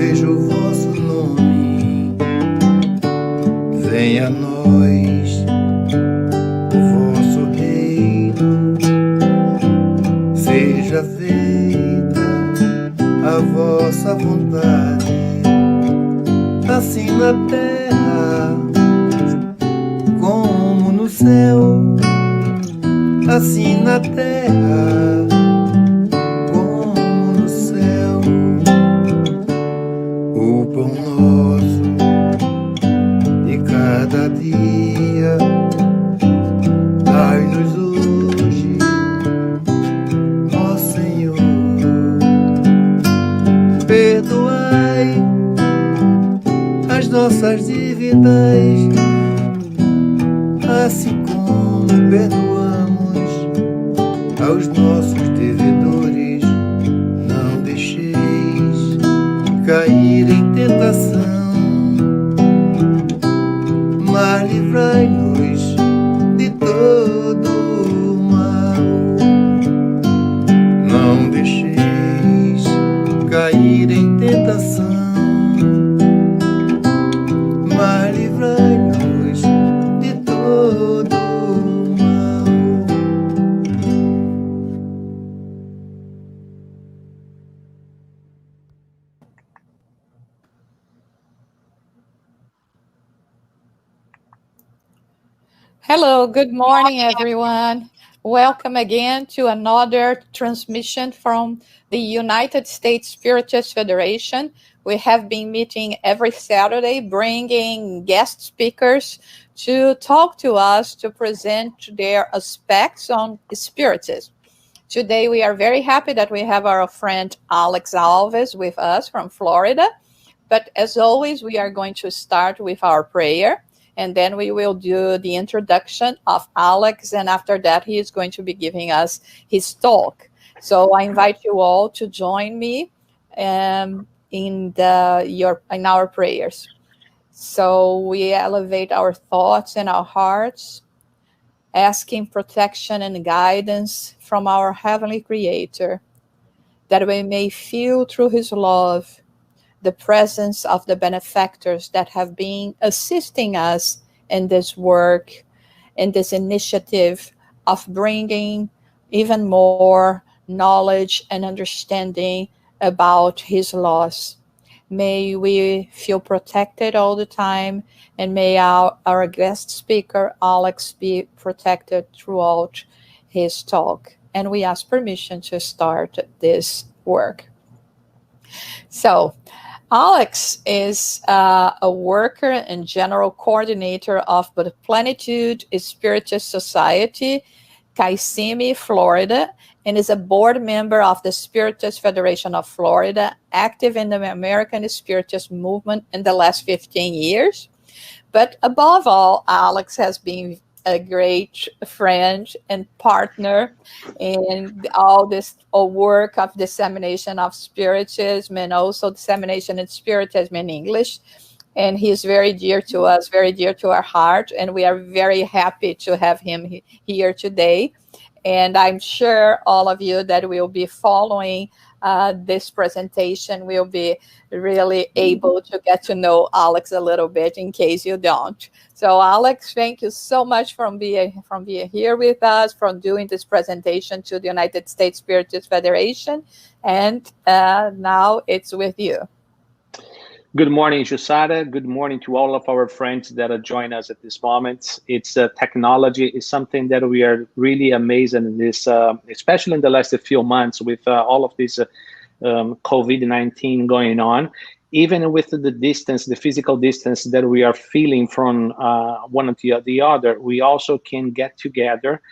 vejo o vosso nome, venha a nós o vosso reino, seja feita a vossa vontade, assim na terra como no céu, assim na terra como no céu. O pão nosso de cada dia dai-nos hoje, ó Senhor. Perdoai as nossas dívidas, assim como perdoamos aos nossos devedores. Não deixeis cair em tentação, mas livrai-nos de todo o mal. Não deixeis cair em tentação, mas livrai-nos de todo o mal. Hello, good morning, everyone. Welcome again to another transmission from the United States Spiritist Federation. We have been meeting every Saturday, bringing guest speakers to talk to us, to present their aspects on Spiritism. Today, we are very happy that we have our friend Alex Alves with us from Florida. But as always, we are going to start with our prayer, and then we will do the introduction of Alex, and after that, he is going to be giving us his talk. So I invite you all to join me in our prayers. So we elevate our thoughts and our hearts, asking protection and guidance from our Heavenly Creator, that we may feel through His love the presence of the benefactors that have been assisting us in this work, in this initiative of bringing even more knowledge and understanding about His laws. May we feel protected all the time, and may our guest speaker, Alex, be protected throughout his talk. And we ask permission to start this work. So, Alex is a worker and general coordinator of the Plenitude Spiritist Society, Kissimmee, Florida, and is a board member of the Spiritist Federation of Florida, active in the American Spiritist movement in the last 15 years. But above all, Alex has been a great friend and partner in all this work of dissemination of Spiritism, and also dissemination in Spiritism in English. And he is very dear to us, very dear to our heart, and we are very happy to have him here today. And I'm sure all of you that will be following this presentation will be really able to get to know Alex a little bit, in case you don't. So Alex, thank you so much for being here with us, from doing this presentation to the United States Spiritist Federation. And now it's with you. Good morning, Jusada. Good morning to all of our friends that are joining us at this moment. It's technology is something that we are really amazed in this, especially in the last few months with all of this COVID-19 going on. Even with the distance, the physical distance that we are feeling from one to the other, we also can get together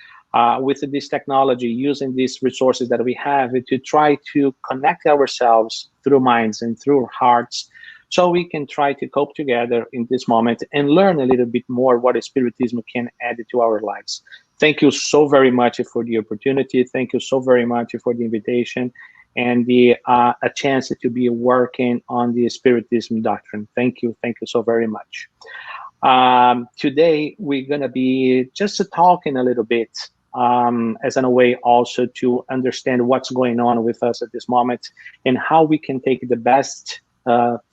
with this technology, using these resources that we have to try to connect ourselves through minds and through hearts, so we can try to cope together in this moment and learn a little bit more what Spiritism can add to our lives. Thank you so very much for the opportunity. Thank you so very much for the invitation and the a chance to be working on the Spiritism doctrine. Thank you so very much. Today we're gonna be just talking a little bit as in a way also to understand what's going on with us at this moment and how we can take the best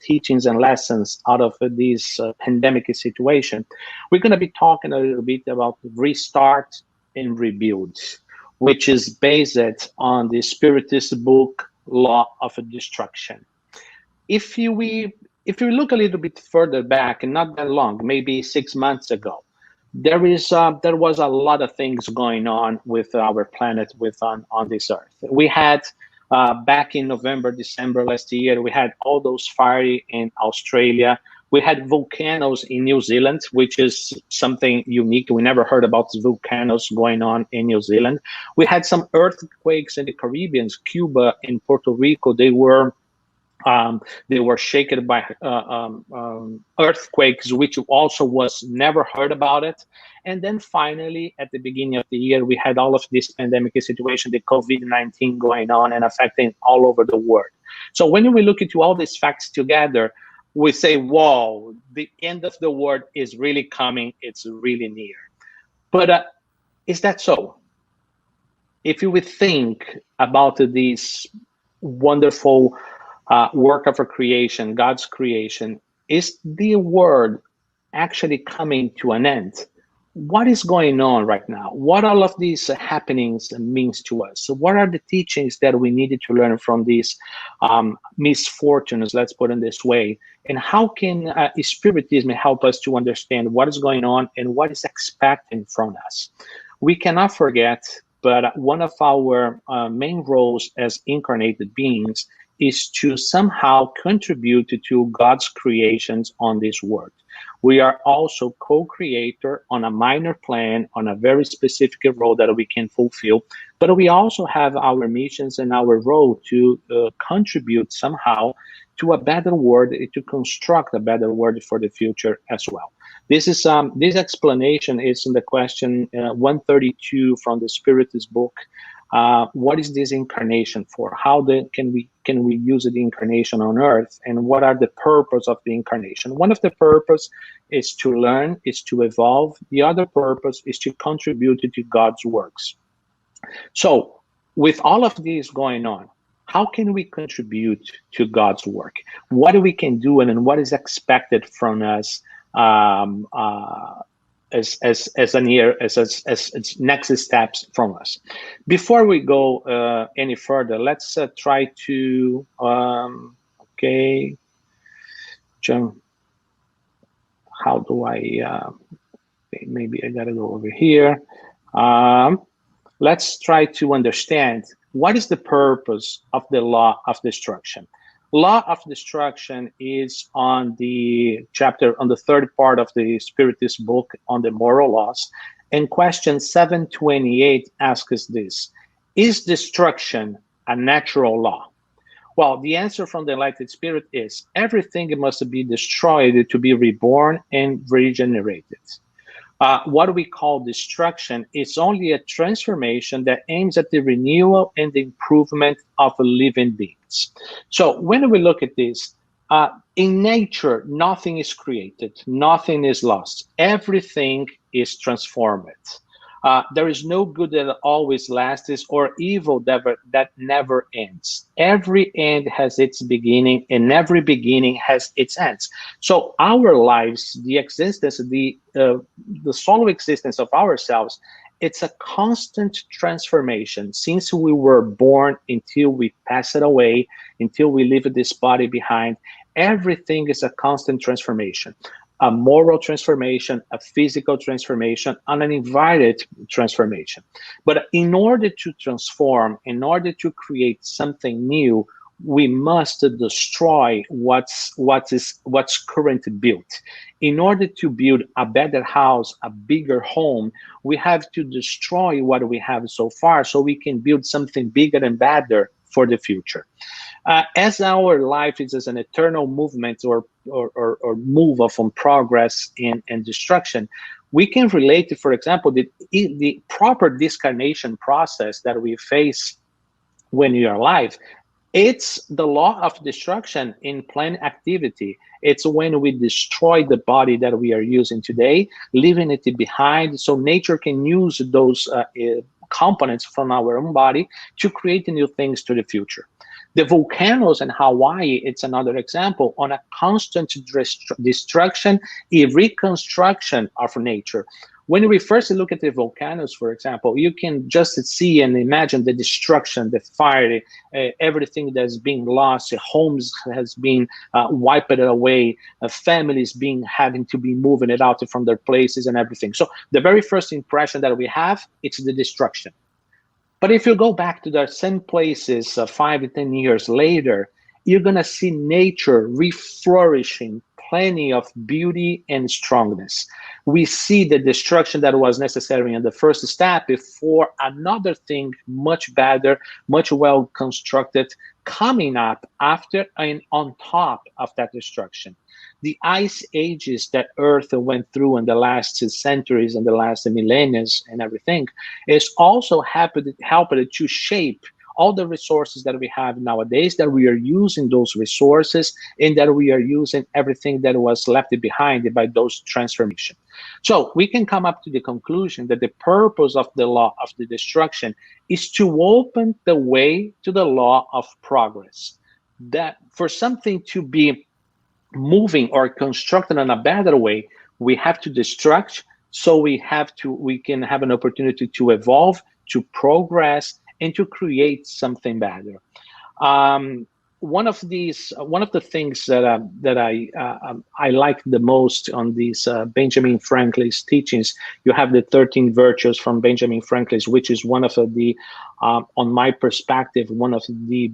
teachings and lessons out of this pandemic situation, we're going to be talking a little bit about restart and rebuild, which is based on the Spiritist book, Law of Destruction. If you look a little bit further back, and not that long, maybe 6 months ago, there was a lot of things going on with our planet, on this earth. We had back in November, December last year, we had all those fires in Australia. We had volcanoes in New Zealand, which is something unique. We never heard about volcanoes going on in New Zealand. We had some earthquakes in the Caribbean, Cuba and Puerto Rico. They were shaken by earthquakes, which also was never heard about it. And then finally, at the beginning of the year, we had all of this pandemic situation, the COVID-19 going on and affecting all over the world. So when we look into all these facts together, we say, whoa, the end of the world is really coming. It's really near. But is that so? If you would think about this wonderful work of a creation, God's creation, is the world actually coming to an end? What is going on right now? What all of these happenings means to us? So what are the teachings that we needed to learn from these misfortunes, let's put it this way? And how can Spiritism help us to understand what is going on and what is expected from us? We cannot forget, but one of our main roles as incarnated beings is to somehow contribute to God's creations on this world. We are also co-creator on a minor plan, on a very specific role that we can fulfill, but we also have our missions and our role to contribute somehow to a better world, to construct a better world for the future as well. This is this explanation is in the question 132 from the Spiritist book. What is this incarnation for? How can we use the incarnation on Earth, and what are the purpose of the incarnation? One of the purpose is to learn, is to evolve. The other purpose is to contribute to God's works. So, with all of this going on, how can we contribute to God's work? What we can do, and what is expected from us as next steps from us. Before we go any further, let's try to okay, how do I maybe I gotta go over here. Let's try to understand what is the purpose of the law of destruction. Law of destruction is on the chapter, on the third part of the Spiritist book on the moral laws. And question 728 asks this: is destruction a natural law? Well, the answer from the enlightened spirit is everything must be destroyed to be reborn and regenerated. What we call destruction is only a transformation that aims at the renewal and the improvement of living beings. So when we look at this, in nature, nothing is created, nothing is lost, everything is transformed. There is no good that always lasts, or evil that never ends. Every end has its beginning, and every beginning has its ends. So our lives, the existence, the solo existence of ourselves, it's a constant transformation since we were born until we pass it away, until we leave this body behind. Everything is a constant transformation. A moral transformation, a physical transformation, and an invited transformation. But in order to transform, in order to create something new, we must destroy what's currently built. In order to build a better house, a bigger home, we have to destroy what we have so far so we can build something bigger and better for the future. As our life is as an eternal movement or move from progress and destruction, we can relate to, for example, the proper discarnation process that we face when we are alive. It's the law of destruction in plant activity. It's when we destroy the body that we are using today, leaving it behind so nature can use those components from our own body to create new things to the future. The volcanoes in Hawaii, it's another example on a constant destruction and reconstruction of nature. When we first look at the volcanoes, for example, you can just see and imagine the destruction, the fire, everything that's being lost, homes has been wiped away, families having to be moving it out from their places and everything. So the very first impression that we have, it's the destruction. But if you go back to the same places 5 to 10 years later, you're going to see nature reflourishing, plenty of beauty and strongness. We see the destruction that was necessary in the first step before another thing much better, much well constructed coming up after and on top of that destruction. The ice ages that Earth went through in the last centuries and the last millennia and everything is also helped to shape all the resources that we have nowadays, that we are using those resources and that we are using everything that was left behind by those transformations. So we can come up to the conclusion that the purpose of the law of the destruction is to open the way to the law of progress. That for something to be moving or constructed in a better way, we have to destruct, so we can have an opportunity to evolve, to progress, and to create something better. One of the things that I like the most on these Benjamin Franklin's teachings, you have the 13 virtues from Benjamin Franklin's, which is one of the, on my perspective, one of the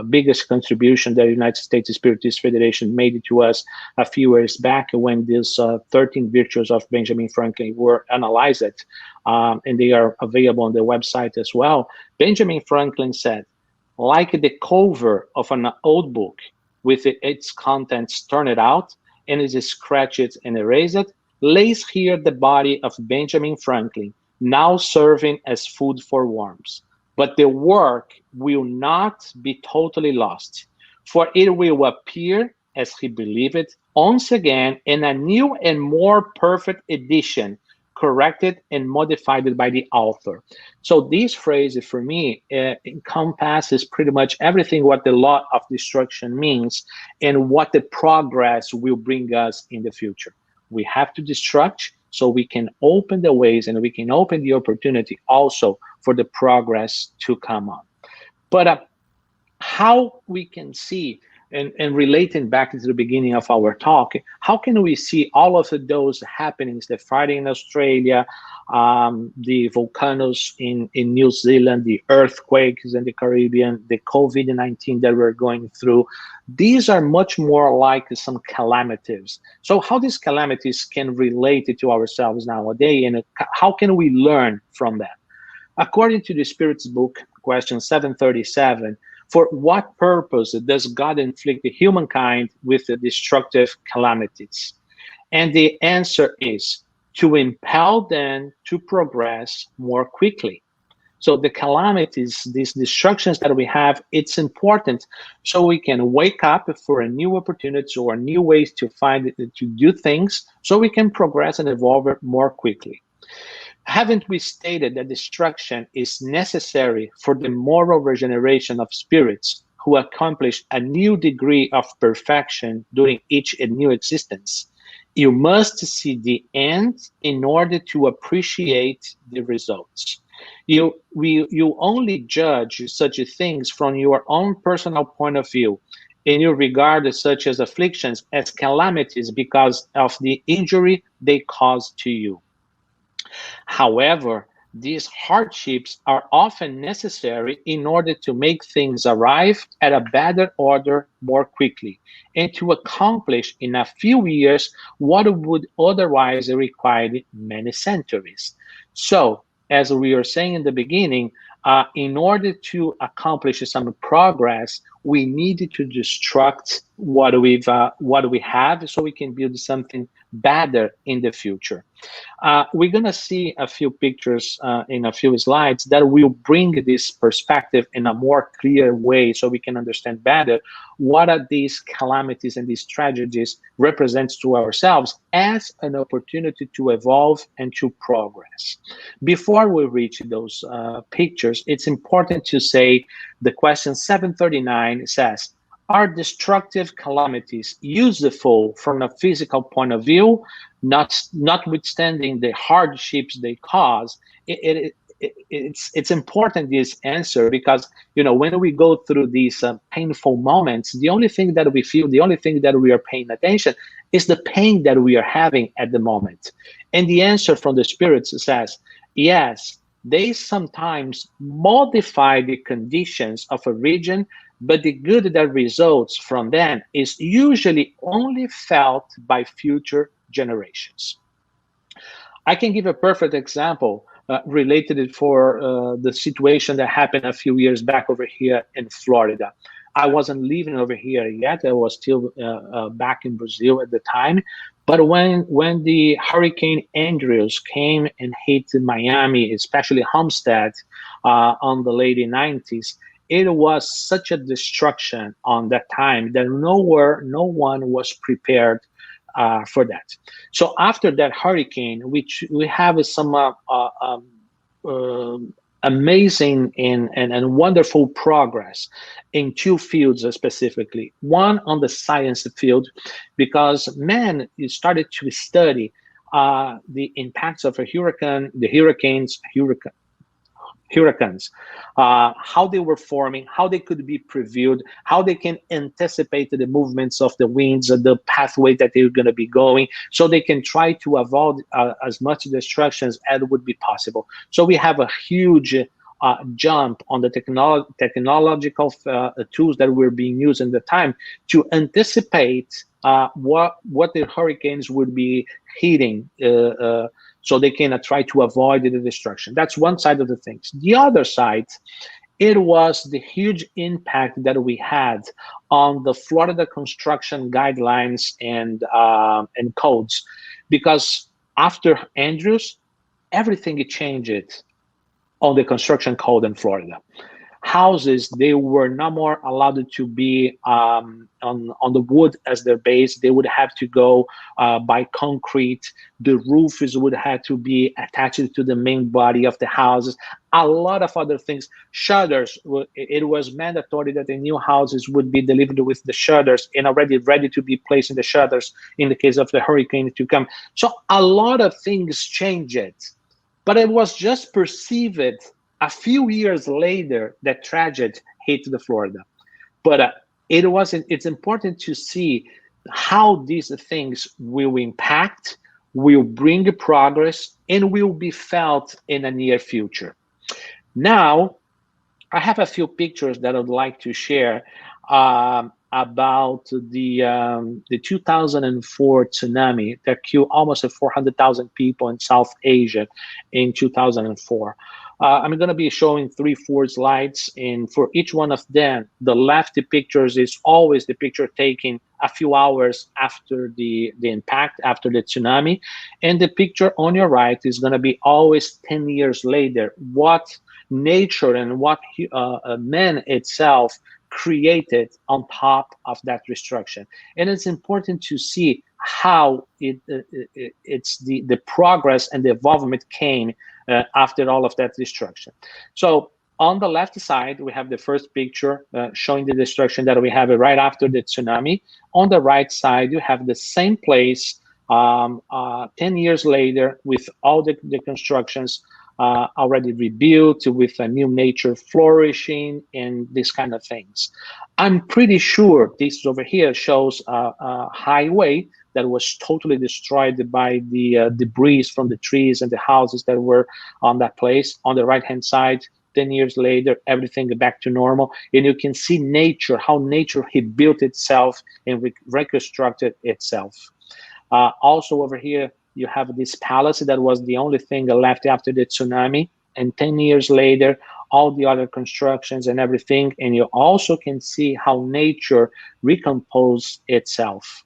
biggest contribution that the United States Spiritist Federation made to us a few years back when these 13 virtues of Benjamin Franklin were analyzed, and they are available on the website as well. Benjamin Franklin said, like the cover of an old book with its contents turned out and is scratched and erased, lays here the body of Benjamin Franklin, now serving as food for worms. But the work will not be totally lost, for it will appear, as he believed, once again in a new and more perfect edition, corrected and modified by the author. So this phrase for me encompasses pretty much everything what the law of destruction means and what the progress will bring us in the future. We have to destruct so we can open the ways and we can open the opportunity also for the progress to come on. But how we can see, and relating back to the beginning of our talk, how can we see all of those happenings, the fighting in Australia, the volcanoes in New Zealand, the earthquakes in the Caribbean, the COVID-19 that we're going through? These are much more like some calamities. So how these calamities can relate to ourselves nowadays, and how can we learn from them? According to the Spirit's book, question 737, for what purpose does God inflict humankind with the destructive calamities? And the answer is to impel them to progress more quickly. So the calamities, these destructions that we have, it's important so we can wake up for a new opportunity or new ways to find to do things so we can progress and evolve more quickly. Haven't we stated that destruction is necessary for the moral regeneration of spirits who accomplish a new degree of perfection during each new existence? You must see the end in order to appreciate the results. You only judge such things from your own personal point of view, and you regard such as afflictions as calamities because of the injury they cause to you. However, these hardships are often necessary in order to make things arrive at a better order more quickly and to accomplish in a few years what would otherwise require many centuries. So, as we were saying in the beginning, in order to accomplish some progress, we need to destruct what we have so we can build something better in the future. We're going to see a few pictures in a few slides that will bring this perspective in a more clear way so we can understand better what are these calamities and these tragedies represents to ourselves as an opportunity to evolve and to progress. Before we reach those pictures, it's important to say The question 739 says, are destructive calamities useful from a physical point of view, notwithstanding the hardships they cause? It's important, this answer, because when we go through these painful moments, the only thing that we feel, the only thing that we are paying attention is the pain that we are having at the moment. And the answer from the spirits says, yes, they sometimes modify the conditions of a region, but the good that results from them is usually only felt by future generations. I can give a perfect example related for the situation that happened a few years back over here in Florida. I wasn't living over here yet. I was still back in Brazil at the time. But when the Hurricane Andrews came and hit Miami, especially Homestead, on the late 90s, it was such a destruction on that time that no one was prepared for that. So after that hurricane, which we have some amazing and wonderful progress in two fields specifically. One on the science field, because man started to study the impacts of a hurricane, hurricanes, how they were forming, how they could be previewed, how they can anticipate the movements of the winds, the pathway that they're going to be going, so they can try to avoid as much destructions as would be possible. So we have a huge jump on the technological tools that were being used in the time to anticipate what the hurricanes would be hitting, so they can try to avoid the destruction. That's one side of the things. The other side, it was the huge impact that we had on the Florida construction guidelines and codes, because after Andrews, everything changed on the construction code in Florida. Houses, they were no more allowed to be on the wood as their base. They would have to go by concrete. The roofs would have to be attached to the main body of the houses. A lot of other things. Shutters, it was mandatory that the new houses would be delivered with the shutters and already ready to be placed in the shutters in the case of the hurricane to come. So a lot of things changed, but it was just perceived a few years later that tragedy hit the Florida. But it's important to see how these things will impact, will bring progress, and will be felt in the near future. Now, I have a few pictures that I'd like to share about the 2004 tsunami that killed almost 400,000 people in South Asia in 2004. I'm going to be showing 3-4 slides, and for each one of them, the left pictures is always the picture taken a few hours after the impact, after the tsunami, and the picture on your right is going to be always 10 years later, what nature and what man itself created on top of that destruction. And it's important to see how it's the progress and the evolvement came after all of that destruction. So on the left side, we have the first picture showing the destruction that we have right after the tsunami. On the right side, you have the same place 10 years later with all the constructions already rebuilt, with a new nature flourishing and these kind of things. I'm pretty sure this over here shows a highway that was totally destroyed by the debris from the trees and the houses that were on that place. On the right-hand side, 10 years later, everything back to normal. And you can see nature, how nature rebuilt itself and reconstructed itself. Also over here, you have this palace that was the only thing left after the tsunami. And 10 years later, all the other constructions and everything. And you also can see how nature recomposed itself.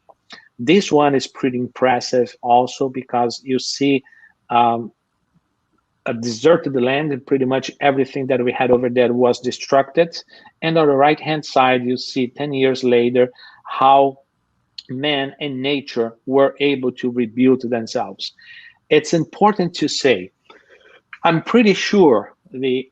This one is pretty impressive also because you see a deserted land, and pretty much everything that we had over there was destructed. And on the right-hand side, you see 10 years later how man and nature were able to rebuild themselves. It's important to say, I'm pretty sure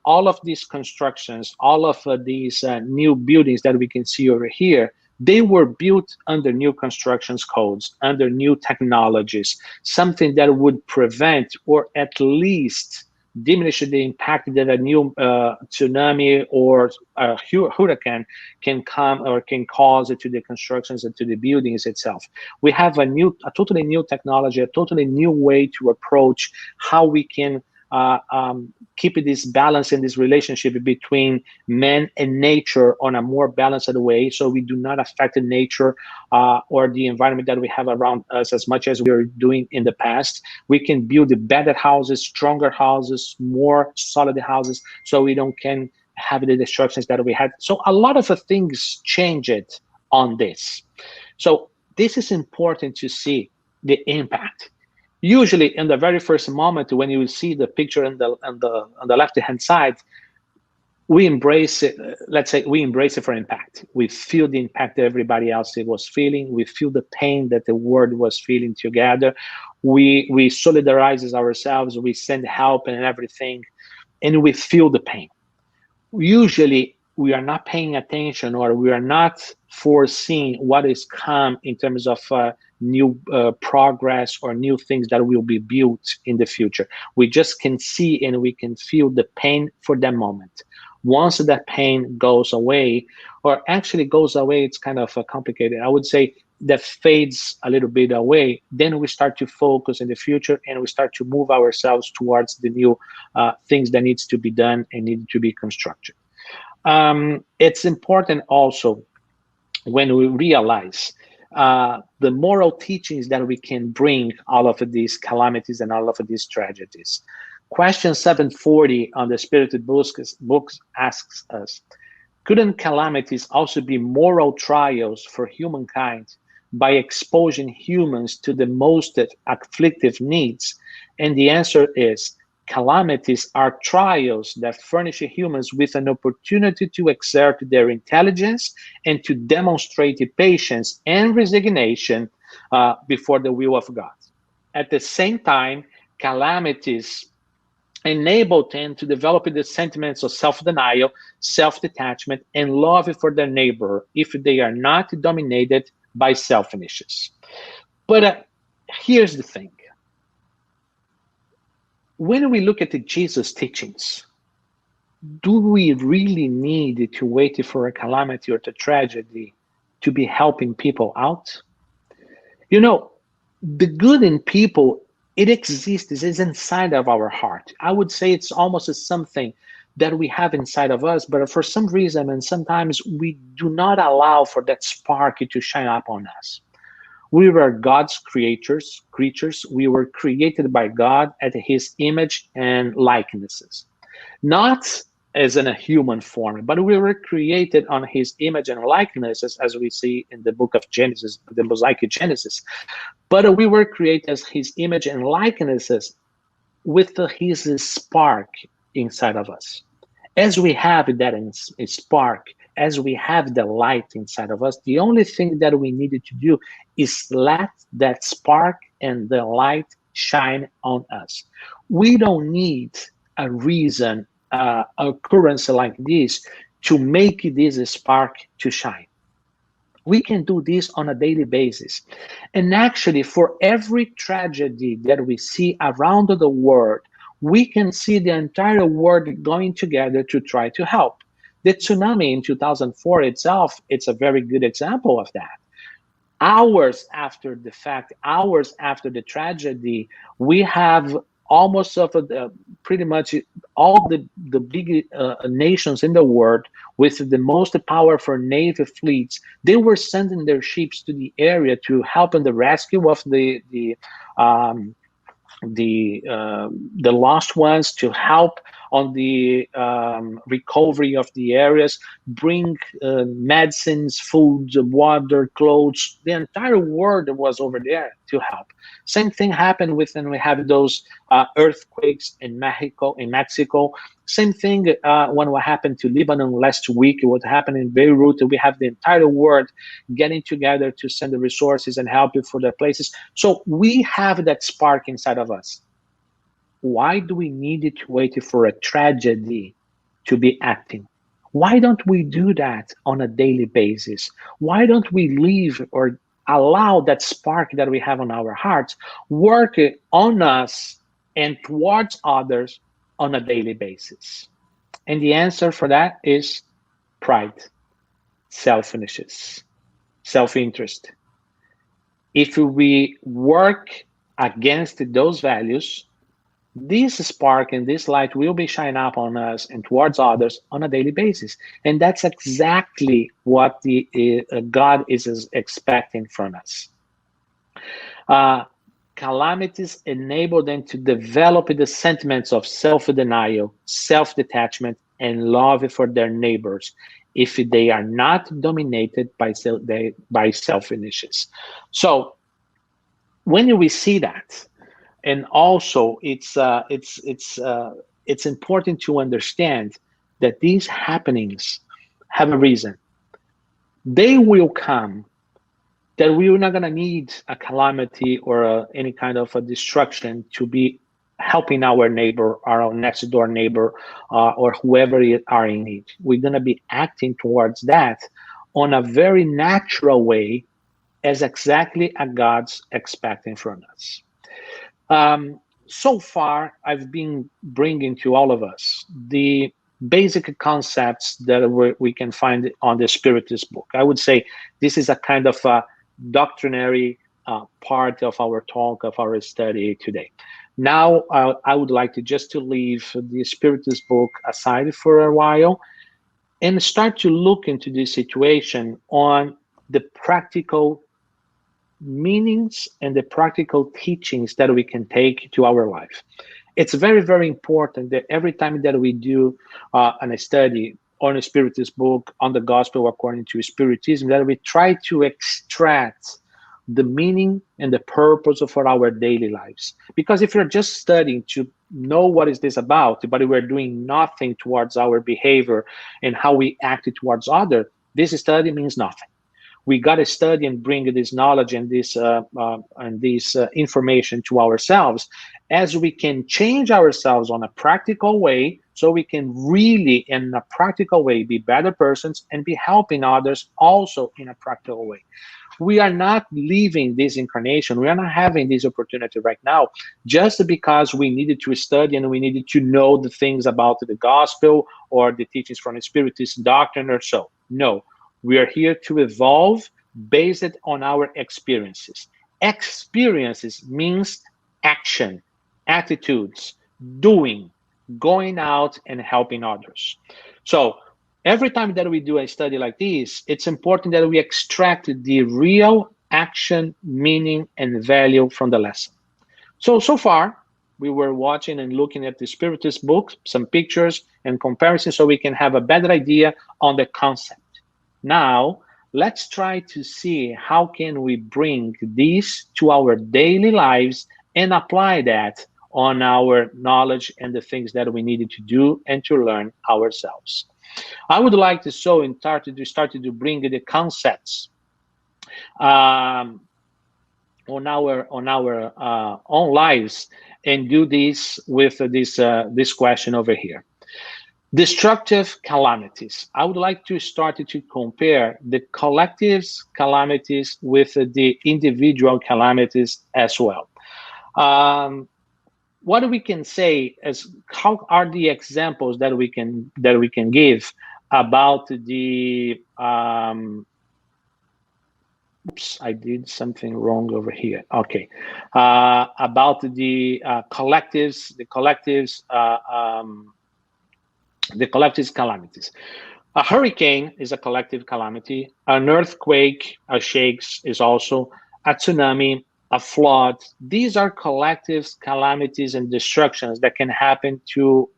all of these constructions, all of these new buildings that we can see over here, they were built under new constructions codes, under new technologies, something that would prevent or at least diminish the impact that a new tsunami or a hurricane can come or can cause to the constructions and to the buildings itself. We have a totally new technology, a totally new way to approach how we can keep this balance in this relationship between man and nature on a more balanced way, so we do not affect the nature or the environment that we have around us as much as we are doing in the past. We can build better houses, stronger houses, more solid houses, so we can have the destructions that we had. So a lot of things changed on this. So this is important to see the impact. Usually in the very first moment when you see the picture on the left-hand side, we embrace it. Let's say we embrace it for impact. We feel the impact that everybody else was feeling. We feel the pain that the world was feeling together. We solidarize ourselves. We send help and everything, and we feel the pain. Usually we are not paying attention, or we are not foreseeing what is come in terms of new progress or new things that will be built in the future. We just can see and we can feel the pain for that moment. Once that pain goes away, or actually goes away, it's kind of complicated. I would say that fades a little bit away, then we start to focus in the future and we start to move ourselves towards the new things that needs to be done and need to be constructed. It's important also when we realize the moral teachings that we can bring all of these calamities and all of these tragedies. Question 740 on the Spirited books asks us, couldn't calamities also be moral trials for humankind by exposing humans to the most afflictive needs? And the answer is, calamities are trials that furnish humans with an opportunity to exert their intelligence and to demonstrate patience and resignation before the will of God. At the same time, calamities enable them to develop the sentiments of self-denial, self-detachment, and love for their neighbor if they are not dominated by selfishness. But here's the thing. When we look at the Jesus teachings, do we really need to wait for a calamity or a tragedy to be helping people out? You know, the good in people, it exists, it is inside of our heart. I would say it's almost something that we have inside of us, but for some reason, and sometimes we do not allow for that spark to shine up on us. We were God's creatures. We were created by God at his image and likenesses. Not as in a human form, but we were created on his image and likeness, as we see in the book of Genesis, the Mosaic Genesis. But we were created as his image and likenesses with his spark inside of us. As we have that spark, as we have the light inside of us, the only thing that we needed to do is let that spark and the light shine on us. We don't need a reason, occurrence like this to make this spark to shine. We can do this on a daily basis. And actually, for every tragedy that we see around the world, we can see the entire world going together to try to help. The tsunami in 2004 itself, it's a very good example of that. Hours after the fact, hours after the tragedy, we have almost pretty much all the big nations in the world with the most powerful naval fleets. They were sending their ships to the area to help in the rescue of the lost ones, to help on the recovery of the areas, bring medicines, food, water, clothes. The entire world was over there to help. Same thing happened when we have those earthquakes in Mexico. Same thing when what happened to Lebanon last week, what happened in Beirut. We have the entire world getting together to send the resources and help for the places. So we have that spark inside of us. why do we need to wait for a tragedy to be acting? Why don't we do that on a daily basis? Why don't we leave or allow that spark that we have on our hearts work on us and towards others on a daily basis? And the answer for that is pride, selfishness, self-interest. If we work against those values, this spark and this light will be shining up on us and towards others on a daily basis. And that's exactly what the God is expecting from us. Calamities enable them to develop the sentiments of self-denial, self-detachment, and love for their neighbors if they are not dominated by selfishness. So when we see that, and also it's important to understand that these happenings have a reason. They will come, that we're not going to need a calamity or any kind of a destruction to be helping our neighbor, our next door neighbor, or whoever are in need. We're going to be acting towards that on a very natural way, as exactly as God's expecting from us. So far, I've been bringing to all of us the basic concepts that we can find on the Spiritist book. I would say this is a kind of a doctrinary part of our talk, of our study today. Now, I would like to just to leave the Spiritist book aside for a while and start to look into this situation on the practical meanings and the practical teachings that we can take to our life. It's very, very important that every time that we do a study on a Spiritist book, on the gospel according to Spiritism, that we try to extract the meaning and the purpose for our daily lives. Because if you're just studying to know what is this about, but we're doing nothing towards our behavior and how we act towards others, this study means nothing. We got to study and bring this knowledge and this information to ourselves, as we can change ourselves on a practical way, so we can really, in a practical way, be better persons and be helping others also in a practical way. We are not leaving this incarnation. We are not having this opportunity right now just because we needed to study and we needed to know the things about the gospel or the teachings from the Spiritist doctrine or so. No. We are here to evolve based on our experiences. Experiences means action, attitudes, doing, going out and helping others. So every time that we do a study like this, it's important that we extract the real action, meaning, and value from the lesson. So far, we were watching and looking at the Spiritist book, some pictures and comparisons, so we can have a better idea on the concept. Now, let's try to see how can we bring this to our daily lives and apply that on our knowledge and the things that we needed to do and to learn ourselves. I would like to start to bring the concepts on our own lives and do this with this question over here. Destructive calamities. I would like to start to compare the collective calamities with the individual calamities as well. What we can say is, how are the examples that we can give about the oops, I did something wrong over here. Okay, about the collectives calamities. A hurricane is a collective calamity. An earthquake, a shakes, is also a tsunami, a flood. These are collective calamities and destructions that can happen to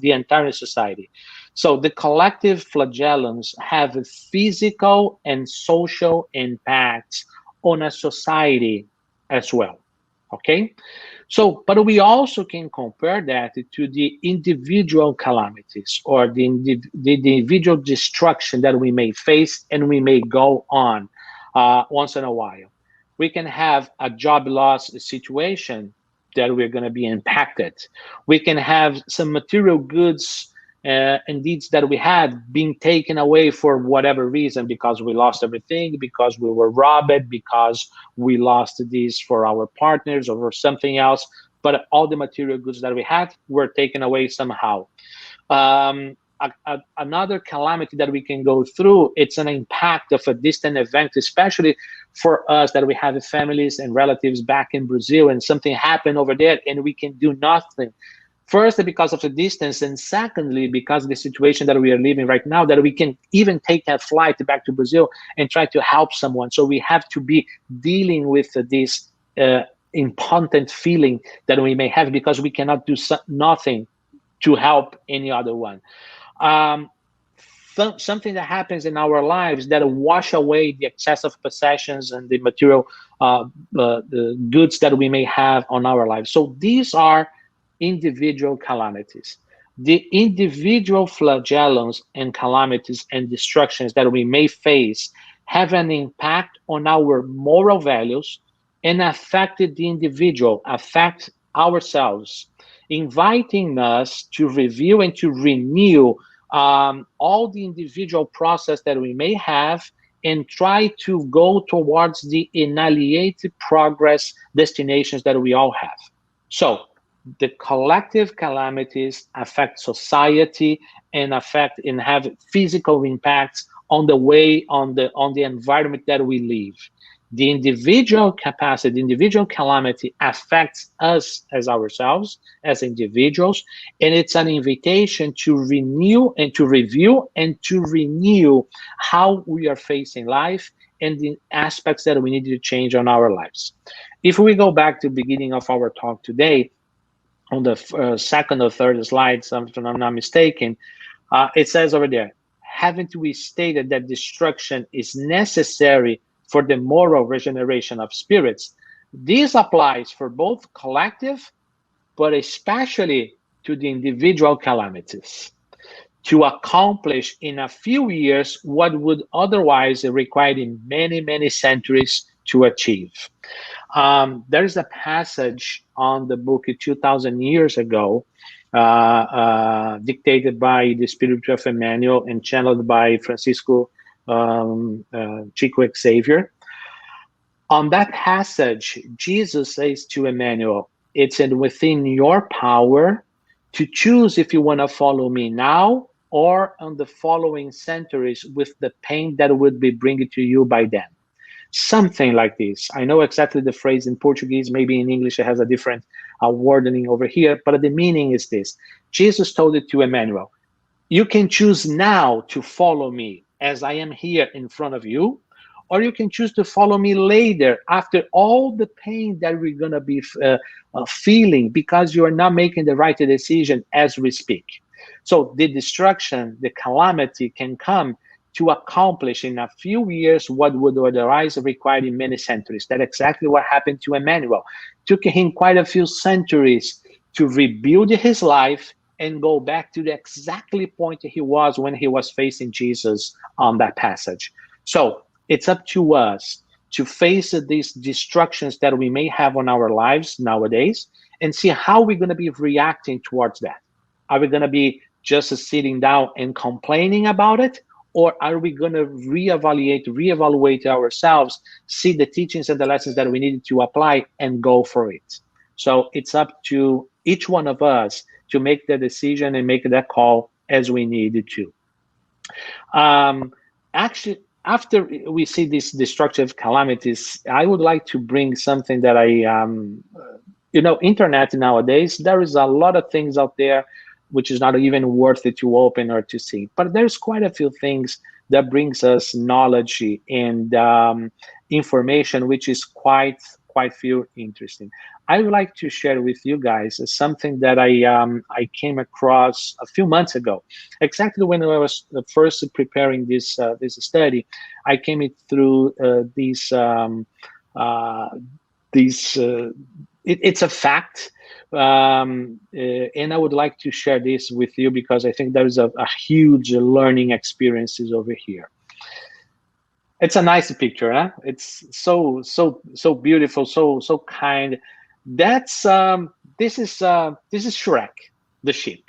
the entire society. So the collective flagellants have a physical and social impacts on a society as well. Okay? So, but we also can compare that to the individual calamities or the individual destruction that we may face and we may go on once in a while. We can have a job loss situation that we're going to be impacted. We can have some material goods and deeds that we had being taken away for whatever reason, because we lost everything, because we were robbed, because we lost this for our partners or for something else. But all the material goods that we had were taken away somehow. Another calamity that we can go through, it's an impact of a distant event, especially for us that we have families and relatives back in Brazil, and something happened over there and we can do nothing. First, because of the distance, and secondly, because of the situation that we are living right now, that we can even take a flight back to Brazil and try to help someone. So we have to be dealing with this impotent feeling that we may have, because we cannot do nothing to help any other one. Something that happens in our lives that wash away the excess of possessions and the material the goods that we may have on our lives. So these are individual calamities. The individual flagellums and calamities and destructions that we may face have an impact on our moral values and affect the individual, affect ourselves, inviting us to review and to renew all the individual process that we may have, and try to go towards the annihilated progress destinations that we all have. So the collective calamities affect society and affect and have physical impacts on the way, on the environment that we live. The individual capacity, the individual calamity affects us as ourselves, as individuals, and it's an invitation to renew and to review and to renew how we are facing life and the aspects that we need to change on our lives. If we go back to the beginning of our talk today, on the second or third slide, if I'm not mistaken, it says over there, haven't we stated that destruction is necessary for the moral regeneration of spirits? This applies for both collective, but especially to the individual calamities, to accomplish in a few years what would otherwise require many, many centuries to achieve. There is a passage on the book 2,000 years ago, dictated by the Spirit of Emmanuel and channeled by Francisco Chico Xavier. On that passage, Jesus says to Emmanuel, it's within your power to choose if you want to follow me now or on the following centuries with the pain that would be bringing to you by then. Something like this. I know exactly the phrase in Portuguese, maybe in English it has a different wording over here, but the meaning is this. Jesus told it to Emmanuel, you can choose now to follow me as I am here in front of you, or you can choose to follow me later after all the pain that we're going to be feeling because you are not making the right decision as we speak. So the destruction, the calamity can come to accomplish in a few years what would otherwise require in many centuries. That's exactly what happened to Emmanuel. It took him quite a few centuries to rebuild his life and go back to the exactly point he was when he was facing Jesus on that passage. So it's up to us to face these destructions that we may have on our lives nowadays and see how we're going to be reacting towards that. Are we going to be just sitting down and complaining about it? Or are we going to reevaluate ourselves, see the teachings and the lessons that we needed to apply and go for it? So it's up to each one of us to make the decision and make that call as we needed to. Actually, after we see these destructive calamities, I would like to bring something that internet nowadays, there is a lot of things out there which is not even worth it to open or to see. But there's quite a few things that brings us knowledge and information, which is quite feel interesting. I would like to share with you guys something that I came across a few months ago. Exactly when I was first preparing this study, I came through it's a fact. And I would like to share this with you because I think there is a huge learning experiences over here. It's a nice picture, huh? It's so beautiful, so kind. That's this is Shrek, the sheep.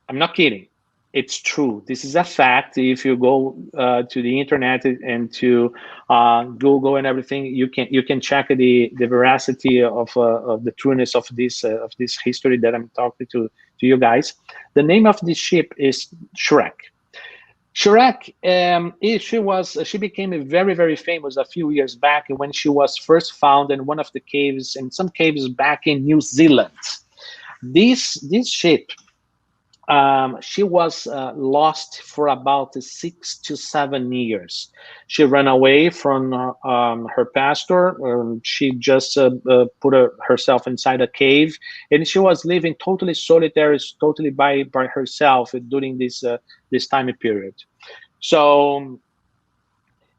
I'm not kidding. It's true. This is a fact. If you go to the internet and to Google and everything, you can check the veracity of the trueness of this history that I'm talking to you guys. The name of this ship is Shrek. Shrek, she became very, very famous a few years back when she was first found in one of the caves, in some caves back in New Zealand. This ship, she was lost for about 6 to 7 years. She ran away from her pastor. She just put herself inside a cave, and she was living totally solitary, totally by herself during this time period. So,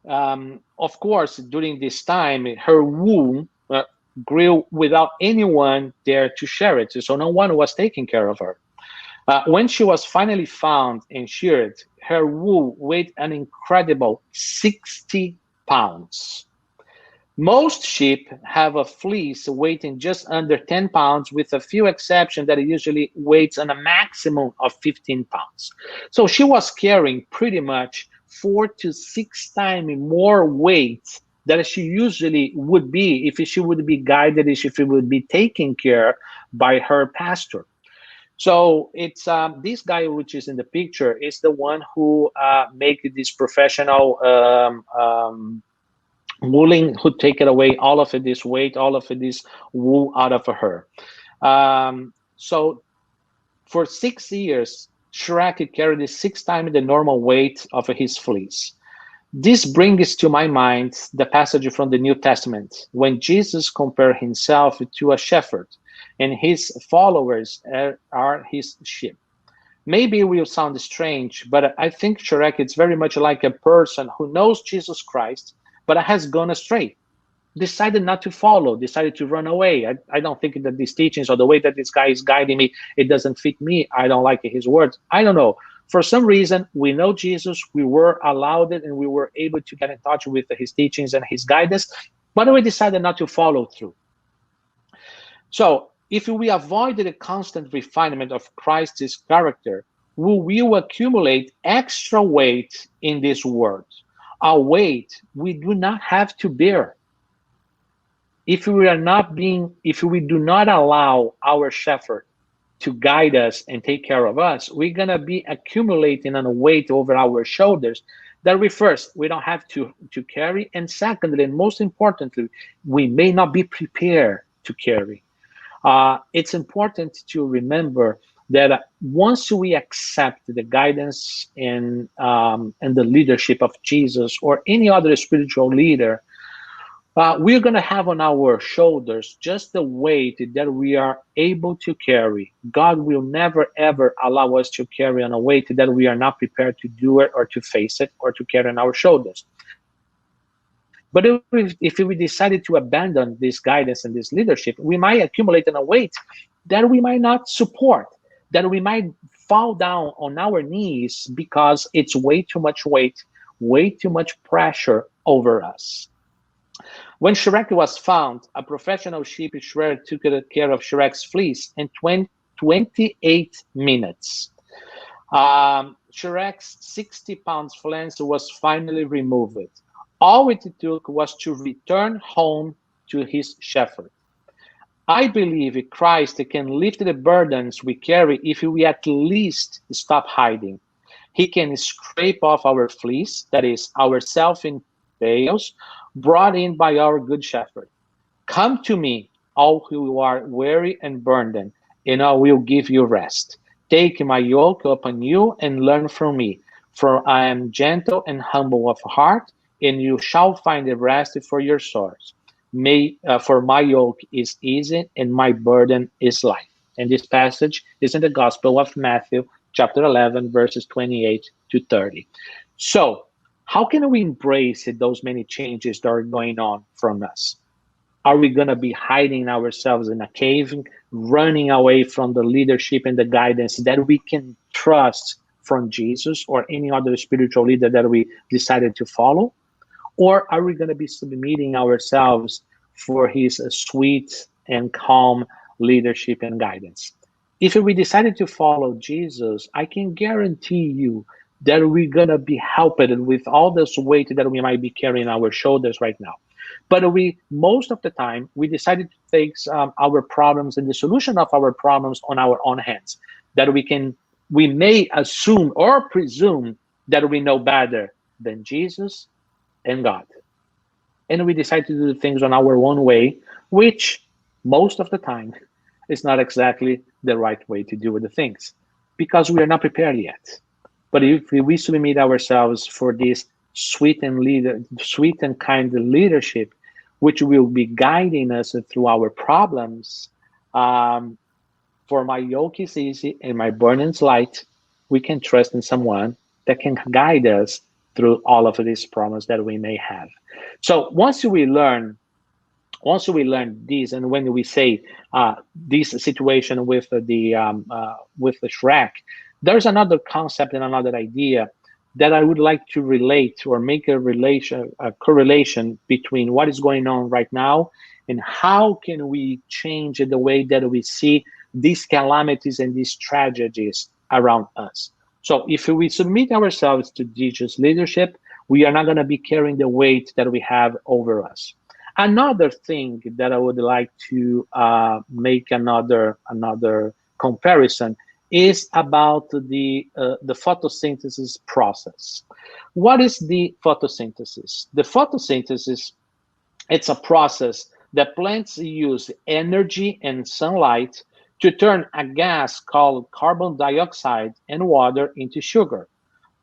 of course, during this time, her womb grew without anyone there to share it. So no one was taking care of her. When she was finally found and sheared, her wool weighed an incredible 60 pounds. Most sheep have a fleece weighing just under 10 pounds, with a few exceptions that it usually weighs on a maximum of 15 pounds. So she was carrying pretty much 4 to 6 times more weight than she usually would be if she would be guided, if she would be taken care by her pastor. So it's this guy, which is in the picture, is the one who make this professional wooling, who take it away all of this weight, all of this wool out of her. So for 6 years, Shrek carried 6 times the normal weight of his fleece. This brings to my mind the passage from the New Testament when Jesus compared himself to a shepherd, and his followers are his sheep. Maybe it will sound strange, but I think Shrek is very much like a person who knows Jesus Christ, but has gone astray, decided not to follow, decided to run away. I don't think that these teachings or the way that this guy is guiding me, it doesn't fit me. I don't like his words. I don't know. For some reason, we know Jesus, we were allowed it, and we were able to get in touch with his teachings and his guidance, but we decided not to follow through. So if we avoid the constant refinement of Christ's character, we will accumulate extra weight in this world, a weight we do not have to bear. If we do not allow our shepherd to guide us and take care of us, we're gonna be accumulating a weight over our shoulders that we don't have to carry, and secondly, and most importantly, we may not be prepared to carry. It's important to remember that once we accept the guidance and the leadership of Jesus or any other spiritual leader, we're going to have on our shoulders just the weight that we are able to carry. God will never, ever allow us to carry on a weight that we are not prepared to do it or to face it or to carry on our shoulders. But if we decided to abandon this guidance and this leadership, we might accumulate in a weight that we might not support, that we might fall down on our knees because it's way too much weight, way too much pressure over us. When Shrek was found, a professional sheep shearer took care of Shrek's fleece in 28 minutes. Shrek's 60 pounds fleece was finally removed. All it took was to return home to his shepherd. I believe Christ can lift the burdens we carry if we at least stop hiding. He can scrape off our fleece, that is, our self-imposed bales, brought in by our good shepherd. Come to me, all who are weary and burdened, and I will give you rest. Take my yoke upon you and learn from me, for I am gentle and humble of heart, and you shall find a rest for your souls. For my yoke is easy and my burden is light. And this passage is in the Gospel of Matthew, chapter 11, verses 28 to 30. So, how can we embrace those many changes that are going on from us? Are we going to be hiding ourselves in a cave, running away from the leadership and the guidance that we can trust from Jesus or any other spiritual leader that we decided to follow? Or are we going to be submitting ourselves for his sweet and calm leadership and guidance. If we decided to follow Jesus, I can guarantee you that we're going to be helped with all this weight that we might be carrying on our shoulders right now. But most of the time, we decided to take our problems and the solution of our problems on our own hands. That we may assume or presume that we know better than Jesus and God. And we decide to do things on our own way, which most of the time is not exactly the right way to do the things, because we are not prepared yet. But if we submit ourselves for this sweet and kind leadership, which will be guiding us through our problems, for my yoke is easy and my burden is light, we can trust in someone that can guide us through all of these problems that we may have. So once we learn this, and when we say this situation with the Shrek, there's another concept and another idea that I would like to relate or make a correlation between what is going on right now and how can we change the way that we see these calamities and these tragedies around us. So if we submit ourselves to Jesus' leadership, we are not going to be carrying the weight that we have over us. Another thing that I would like to make another comparison is about the photosynthesis process. What is the photosynthesis? The photosynthesis, it's a process that plants use energy and sunlight to turn a gas called carbon dioxide and water into sugar.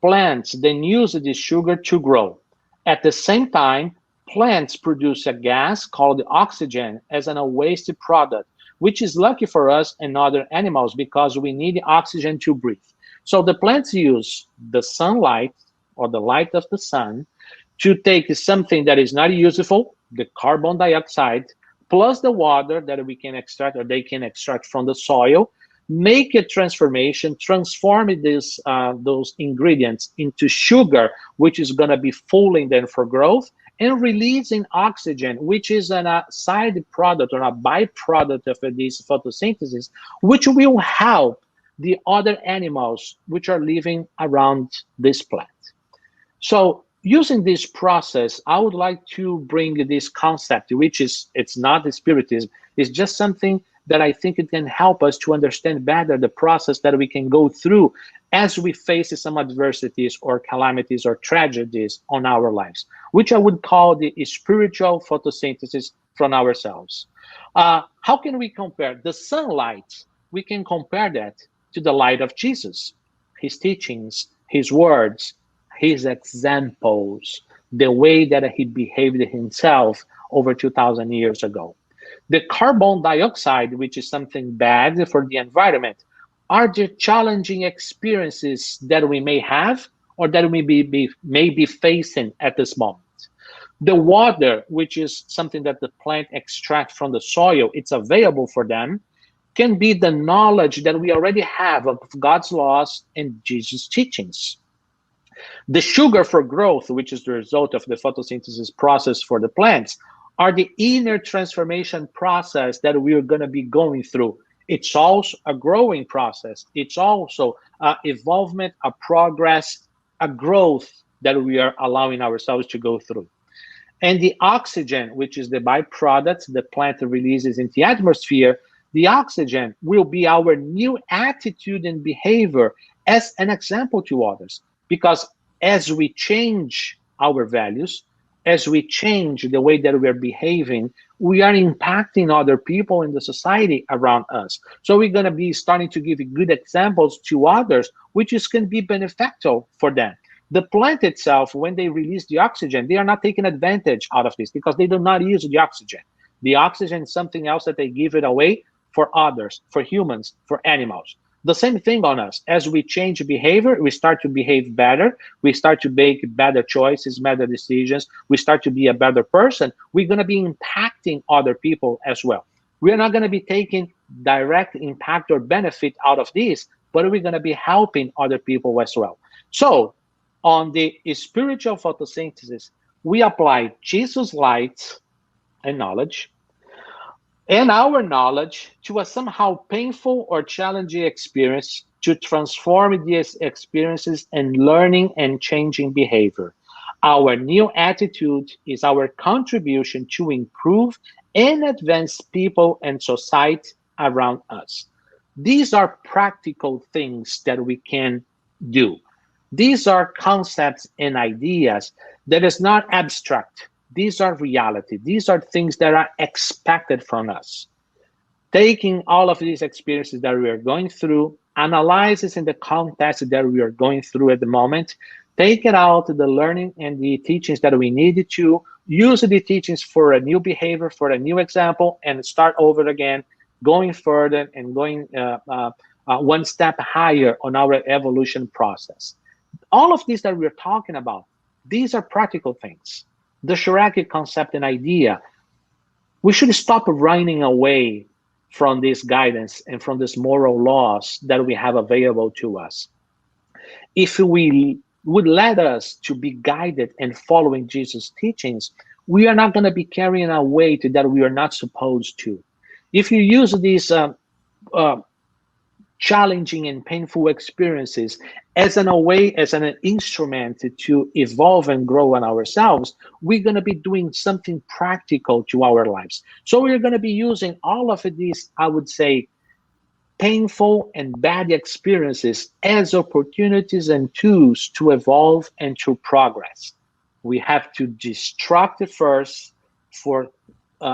Plants then use this sugar to grow. At the same time, plants produce a gas called oxygen as a waste product, which is lucky for us and other animals because we need oxygen to breathe. So the plants use the sunlight or the light of the sun to take something that is not useful, the carbon dioxide, plus the water that we can extract or they can extract from the soil, make a transformation, transform those ingredients into sugar, which is going to be fueling them for growth, and releasing oxygen, which is a side product or a byproduct of this photosynthesis, which will help the other animals which are living around this plant. So using this process, I would like to bring this concept, which is, it's not the spiritism, it's just something that I think it can help us to understand better the process that we can go through as we face some adversities or calamities or tragedies on our lives, which I would call the spiritual photosynthesis from ourselves. How can we compare the sunlight? We can compare that to the light of Jesus, his teachings, his words, his examples, the way that he behaved himself over 2,000 years ago. The carbon dioxide, which is something bad for the environment, are the challenging experiences that we may have or that we may be facing at this moment. The water, which is something that the plant extracts from the soil, it's available for them, can be the knowledge that we already have of God's laws and Jesus' teachings. The sugar for growth, which is the result of the photosynthesis process for the plants, are the inner transformation process that we are going to be going through. It's also a growing process. It's also an evolvement, a progress, a growth that we are allowing ourselves to go through. And the oxygen, which is the byproduct the plant releases into the atmosphere, the oxygen will be our new attitude and behavior as an example to others. Because as we change our values, as we change the way that we are behaving, we are impacting other people in the society around us. So we're going to be starting to give good examples to others, which is going to be beneficial for them. The plant itself, when they release the oxygen, they are not taking advantage out of this because they do not use the oxygen. The oxygen is something else that they give it away for others, for humans, for animals. The same thing on us. As we change behavior, we start to behave better. We start to make better choices, better decisions. We start to be a better person. We're going to be impacting other people as well. We're not going to be taking direct impact or benefit out of this, but we're going to be helping other people as well. So on the spiritual photosynthesis, we apply Jesus' light and knowledge, and our knowledge to a somehow painful or challenging experience to transform these experiences in learning and changing behavior. Our new attitude is our contribution to improve and advance people and society around us. These are practical things that we can do. These are concepts and ideas that is not abstract. These are reality. These are things that are expected from us. Taking all of these experiences that we are going through, analyzes in the context that we are going through at the moment, take it out the learning and the teachings that we needed to use the teachings for a new behavior, for a new example, and start over again, going further and going one step higher on our evolution process. All of these that we're talking about, these are practical things. The Shiraki concept and idea, we should stop running away from this guidance and from these moral laws that we have available to us. If we would let us to be guided and following Jesus' teachings, we are not going to be carrying a weight that we are not supposed to. If you use these challenging and painful experiences as an way, as an instrument to evolve and grow on ourselves, we're going to be doing something practical to our lives. So we're going to be using all of these, I would say, painful and bad experiences as opportunities and tools to evolve and to progress. We have to destruct it first for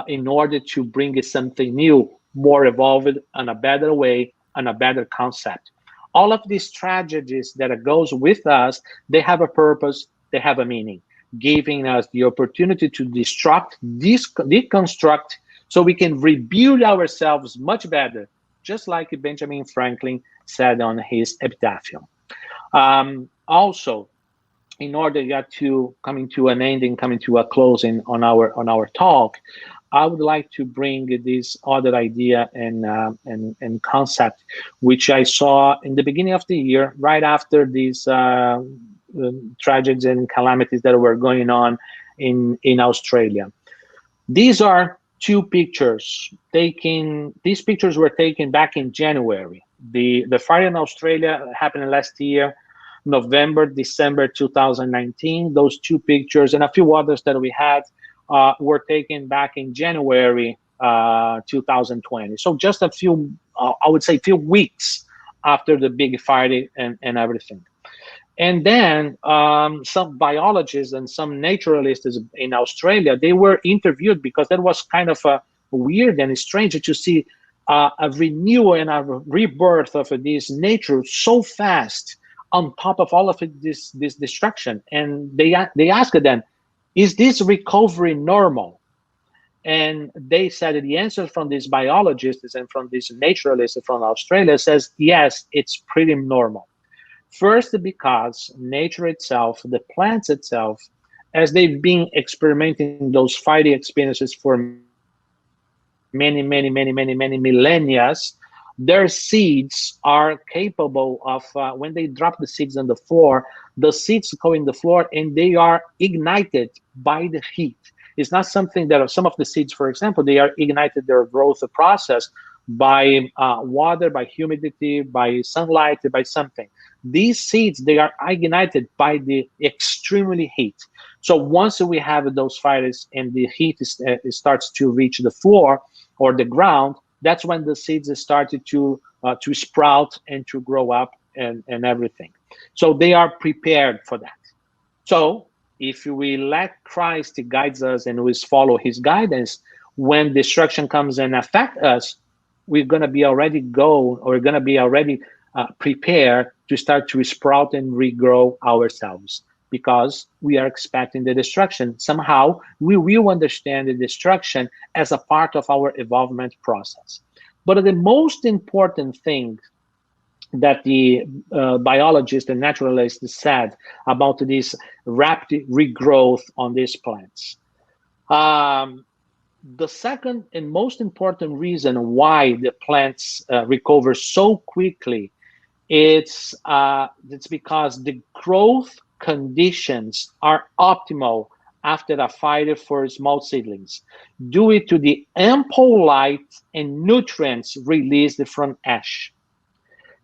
in order to bring something new, more evolved, in a better way, and a better concept. All of these tragedies that goes with us, they have a purpose, they have a meaning, giving us the opportunity to deconstruct, so we can rebuild ourselves much better, just like Benjamin Franklin said on his epitaph. Also, in order to coming to an ending, coming to a closing on our talk, I would like to bring this other idea and concept, which I saw in the beginning of the year, right after these tragedies and calamities that were going on in Australia. These are two pictures taken. These pictures were taken back in January. The fire in Australia happened last year, November, December 2019. Those two pictures and a few others that we had were taken back in January 2020. So just a few, I would say, few weeks after the big fire and everything. And then some biologists and some naturalists in Australia, they were interviewed, because that was kind of weird and strange to see a renewal and a rebirth of this nature so fast on top of all of this destruction. And they asked them, is this recovery normal? And they said that the answer from these biologists and from these naturalists from Australia says, yes, it's pretty normal. First, because nature itself, the plants itself, as they've been experimenting those fighting experiences for many millennia, their seeds are capable of, when they drop the seeds on the floor, the seeds go in the floor and they are ignited by the heat. It's not something that some of the seeds, for example, they are ignited their growth process by water, by humidity, by sunlight, by something. These seeds, they are ignited by the extremely heat. So once we have those fires and the heat starts to reach the floor or the ground, that's when the seeds started to sprout and to grow up and everything. So they are prepared for that. So if we let Christ guide us and we follow his guidance, when destruction comes and affect us, we're going to be already prepared to start to sprout and regrow ourselves, because we are expecting the destruction. Somehow we will understand the destruction as a part of our evolvement process. But the most important thing that the biologists and naturalists said about this rapid regrowth on these plants. The second and most important reason why the plants recover so quickly, it's because the growth conditions are optimal after a fire for small seedlings, due to the ample light and nutrients released from ash.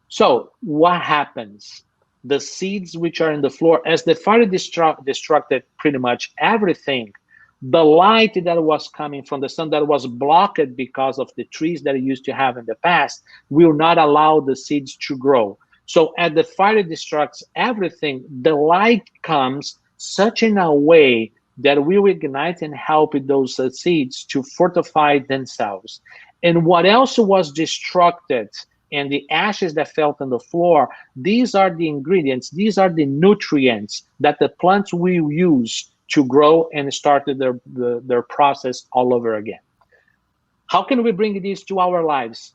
So what happens? The seeds which are in the floor, as the fire destructed pretty much everything, the light that was coming from the sun that was blocked because of the trees that it used to have in the past will not allow the seeds to grow. So as the fire destructs everything, the light comes such in a way that will ignite and help those seeds to fortify themselves. And what else was destructed, and the ashes that fell on the floor, these are the ingredients, these are the nutrients that the plants will use to grow and start their process all over again. How can we bring this to our lives?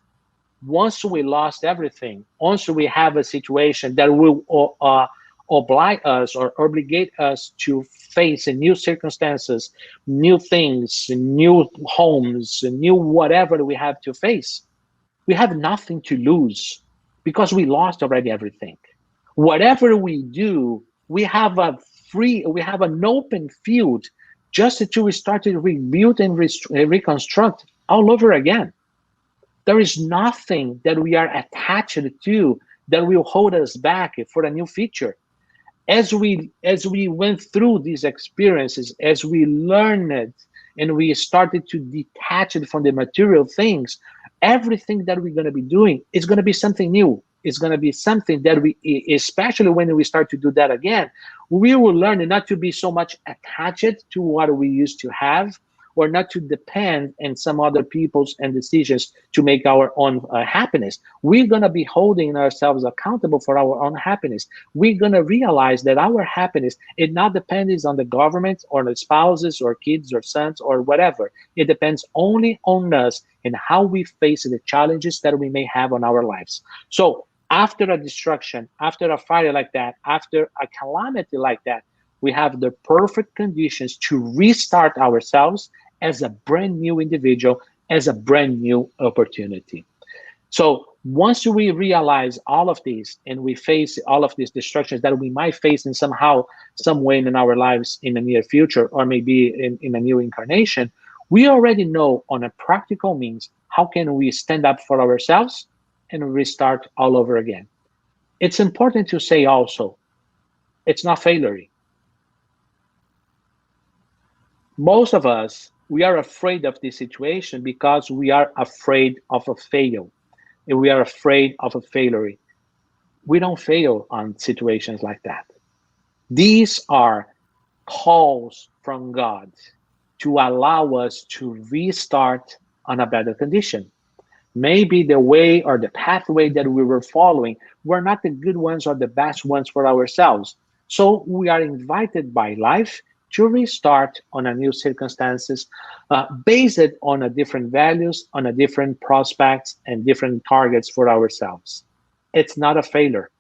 Once we lost everything, once we have a situation that will oblige us or obligate us to face new circumstances, new things, new homes, new whatever we have to face, we have nothing to lose because we lost already everything. Whatever we do, we have an open field just to start to rebuild and reconstruct all over again. There is nothing that we are attached to that will hold us back for a new future. As we went through these experiences, as we learned it, and we started to detach it from the material things, everything that we're going to be doing is going to be something new. It's going to be something that we, especially when we start to do that again, we will learn not to be so much attached to what we used to have, or not to depend on some other people's and decisions to make our own happiness. We're going to be holding ourselves accountable for our own happiness. We're going to realize that our happiness, it not depends on the government or the spouses or kids or sons or whatever. It depends only on us and how we face the challenges that we may have on our lives. So after a destruction, after a fire like that, after a calamity like that, we have the perfect conditions to restart ourselves as a brand new individual, as a brand new opportunity. So once we realize all of these and we face all of these destructions that we might face in some way in our lives in the near future, or maybe in a new incarnation, we already know on a practical means how can we stand up for ourselves and restart all over again. It's important to say also, it's not failure. Most of us, we are afraid of this situation because we are afraid of a fail. And we are afraid of a failure. We don't fail on situations like that. These are calls from God to allow us to restart on a better condition. Maybe the way or the pathway that we were following were not the good ones or the best ones for ourselves. So we are invited by life to restart on a new circumstances, based on a different values, on a different prospects and different targets for ourselves. It's not a failure.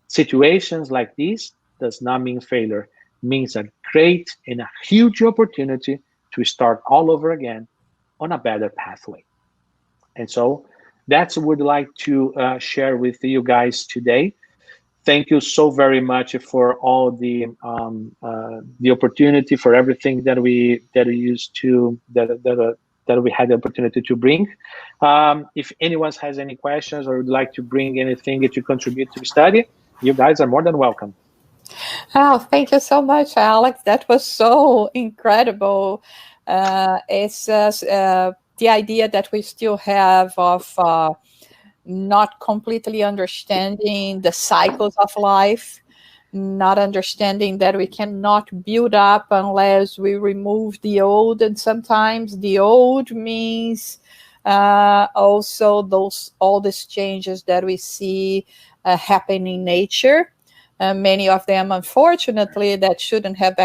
Situations like this does not mean failure. It means a great and a huge opportunity to start all over again on a better pathway. And so that's what we'd like to share with you guys today. Thank you so very much for all the opportunity, for everything that we used to that we had the opportunity to bring. If anyone has any questions or would like to bring anything to contribute to the study, you guys are more than welcome. Oh, thank you so much, Alex. That was so incredible. It's the idea that we still have of not completely understanding the cycles of life, not understanding that we cannot build up unless we remove the old. And sometimes the old means also all these changes that we see happen in nature. Many of them, unfortunately, that shouldn't have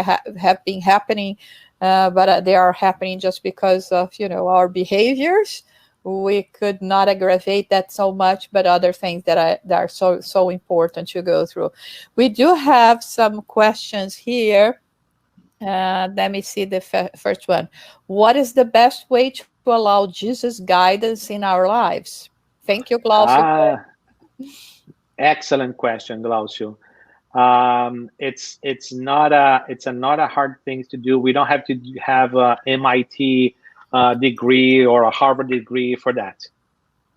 been happening, but they are happening just because of our behaviors. We could not aggravate that so much, but other things that are so important to go through. We do have some questions here. Let me see the first one. What is the best way to allow Jesus' guidance in our lives? Thank you, Glaucio. Excellent question, Glaucio. It's not a hard thing to do. We don't have to have a MIT degree or a Harvard degree for that.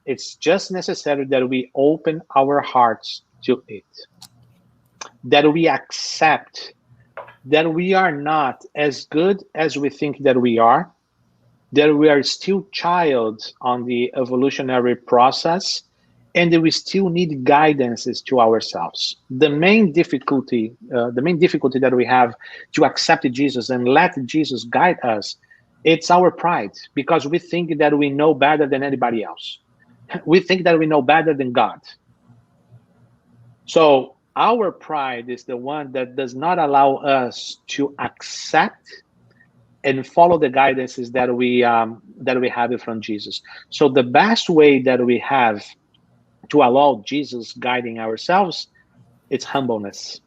It's just necessary that we open our hearts to it, that we accept that we are not as good as we think that we are still child on the evolutionary process, and that we still need guidances to ourselves. The main difficulty that we have to accept Jesus and let Jesus guide us, it's our pride, because we think that we know better than anybody else. We think that we know better than God. So our pride is the one that does not allow us to accept and follow the guidances that we have from Jesus. So the best way that we have to allow Jesus guiding ourselves, it's humbleness.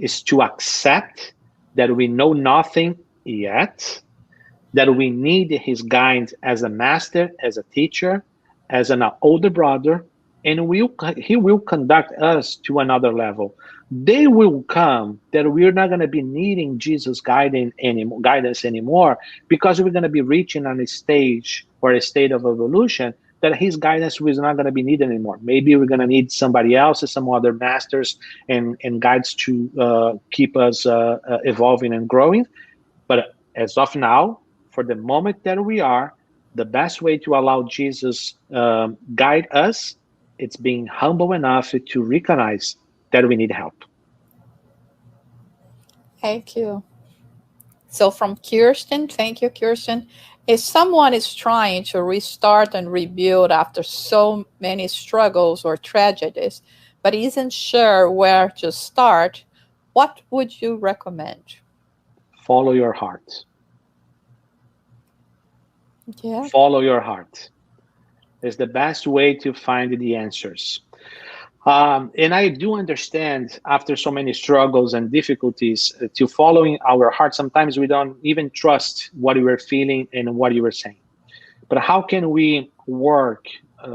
Is to accept that we know nothing yet, that we need his guidance as a master, as a teacher, as an older brother, and he will conduct us to another level. They will come that we're not going to be needing Jesus guidance anymore, because we're going to be reaching on a stage or a state of evolution that his guidance was not going to be needed anymore. Maybe we're going to need somebody else, some other masters and guides to keep us evolving and growing. But as of now, for the moment that we are, the best way to allow Jesus guide us, it's being humble enough to recognize that we need help. Thank you. So from Kirsten, thank you, Kirsten. If someone is trying to restart and rebuild after so many struggles or tragedies, but isn't sure where to start, what would you recommend? Follow your heart. Yeah. Follow your heart. It's the best way to find the answers. And I do understand, after so many struggles and difficulties, to following our heart, sometimes we don't even trust what we were feeling and what you were saying. But how can we work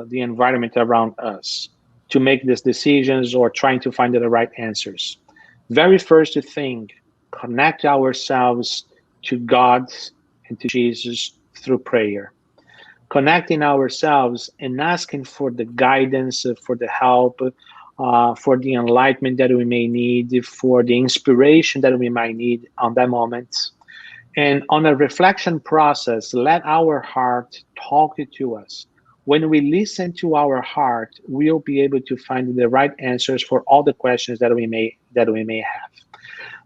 the environment around us to make these decisions or trying to find the right answers? Very first thing, connect ourselves to God and to Jesus through prayer. Connecting ourselves and asking for the guidance, for the help, for the enlightenment that we may need, for the inspiration that we might need on that moment. And on a reflection process, let our heart talk to us. When we listen to our heart, we'll be able to find the right answers for all the questions that we may have.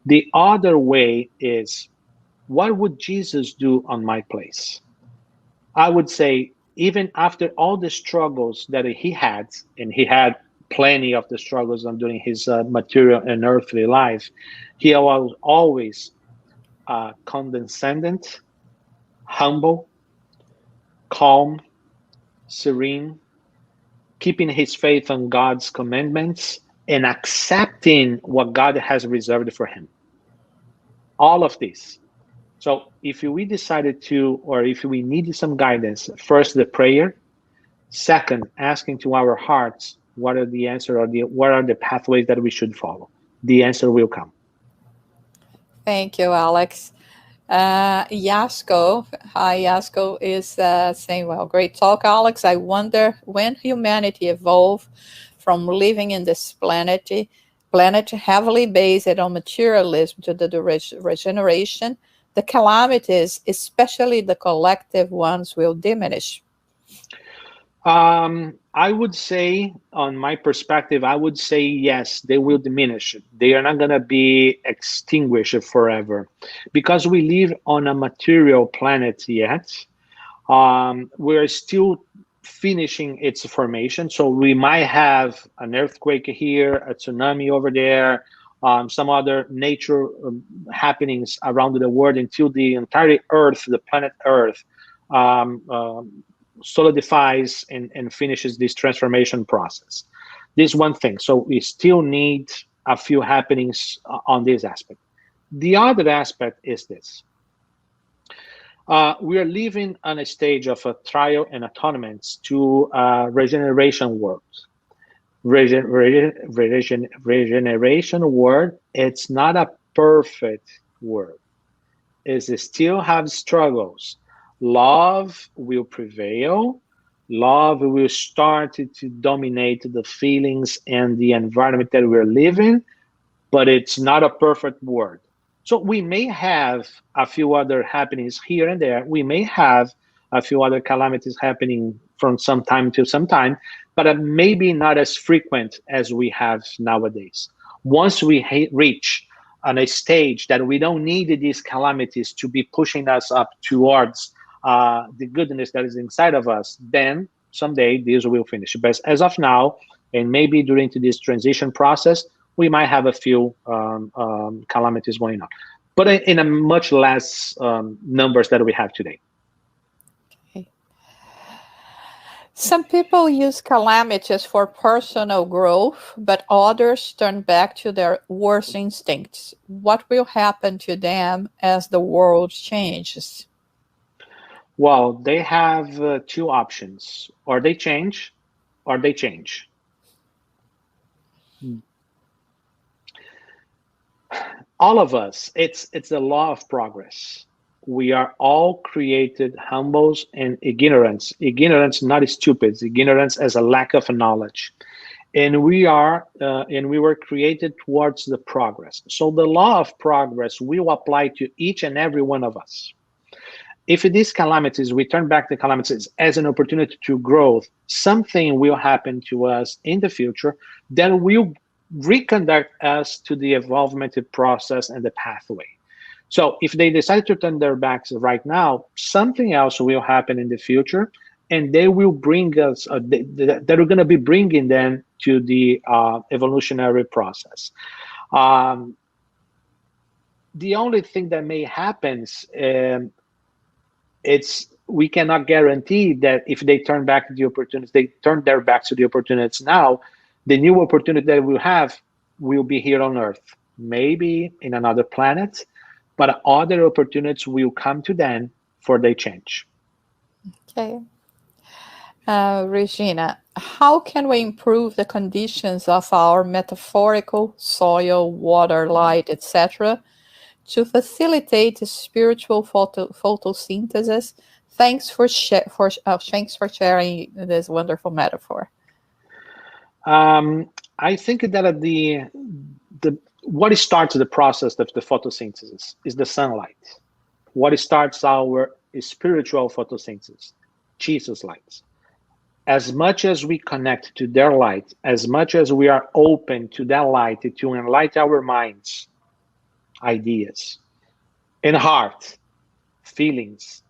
The other way is, what would Jesus do on my place? I would say, even after all the struggles that he had, and he had plenty of the struggles during his material and earthly life, he was always condescending, humble, calm, serene, keeping his faith on God's commandments, and accepting what God has reserved for him. All of this. So if we decided to, or if we needed some guidance, first the prayer, second, asking to our hearts, what are the answer, or what are the pathways that we should follow? The answer will come. Thank you, Alex. Yasko, hi, Yasko is saying, well, great talk, Alex. I wonder when humanity evolved from living in this planet heavily based on materialism to the regeneration, the calamities, especially the collective ones, will diminish. I would say, on my perspective, I would say yes, they will diminish. They are not going to be extinguished forever, because we live on a material planet yet. We're still finishing its formation. So we might have an earthquake here, a tsunami over there, some other nature happenings around the world, until the entire Earth, the planet Earth, solidifies and finishes this transformation process. This is one thing. So we still need a few happenings on this aspect. The other aspect is this. We are living on a stage of a trial and atonement to regeneration work. regeneration word, it's not a perfect word. It still have struggles. Love will prevail. Love will start to dominate the feelings and the environment that we're living, but it's not a perfect word. So we may have a few other happenings here and there. We may have a few other calamities happening from some time to some time, but maybe not as frequent as we have nowadays. Once we reach on a stage that we don't need these calamities to be pushing us up towards the goodness that is inside of us, then someday this will finish. But as of now, and maybe during this transition process, we might have a few calamities going on, but in a much less numbers that we have today. Okay. Some people use calamities for personal growth, but others turn back to their worst instincts. What will happen to them as the world changes? Well, they have two options: or they change, or they change. All of us, it's a law of progress. We are all created humble and ignorance. Ignorance, not stupid. Ignorance as a lack of knowledge. And we were created towards the progress. So the law of progress will apply to each and every one of us. If these calamities, we turn back the calamities as an opportunity to grow, something will happen to us in the future that will reconduct us to the evolvement process and the pathway. So if they decide to turn their backs right now, something else will happen in the future, and they will bring us, they're going to be bringing them to the evolutionary process. The only thing that may happen, we cannot guarantee that if they turn back the opportunities, they turn their backs to the opportunities now, the new opportunity that we'll have will be here on Earth, maybe in another planet, but other opportunities will come to them for they change. Okay. Regina, how can we improve the conditions of our metaphorical soil, water, light, etc., to facilitate spiritual photosynthesis? Thanks for sharing this wonderful metaphor. I think that what starts the process of the photosynthesis is the sunlight. What starts our spiritual photosynthesis? Jesus' light. As much as we connect to their light, as much as we are open to that light to enlighten our minds, ideas, and heart, feelings,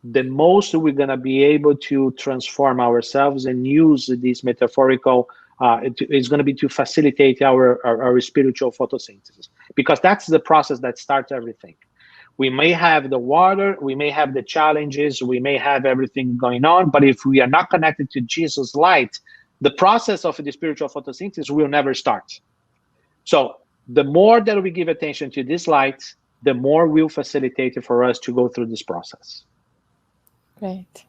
the most we're going to be able to transform ourselves and use these metaphorical, it's going to be to facilitate our spiritual photosynthesis, because that's the process that starts everything. We may have the water, we may have the challenges, we may have everything going on, but if we are not connected to Jesus' light, the process of the spiritual photosynthesis will never start. So the more that we give attention to this light, the more will facilitate it for us to go through this process. Great.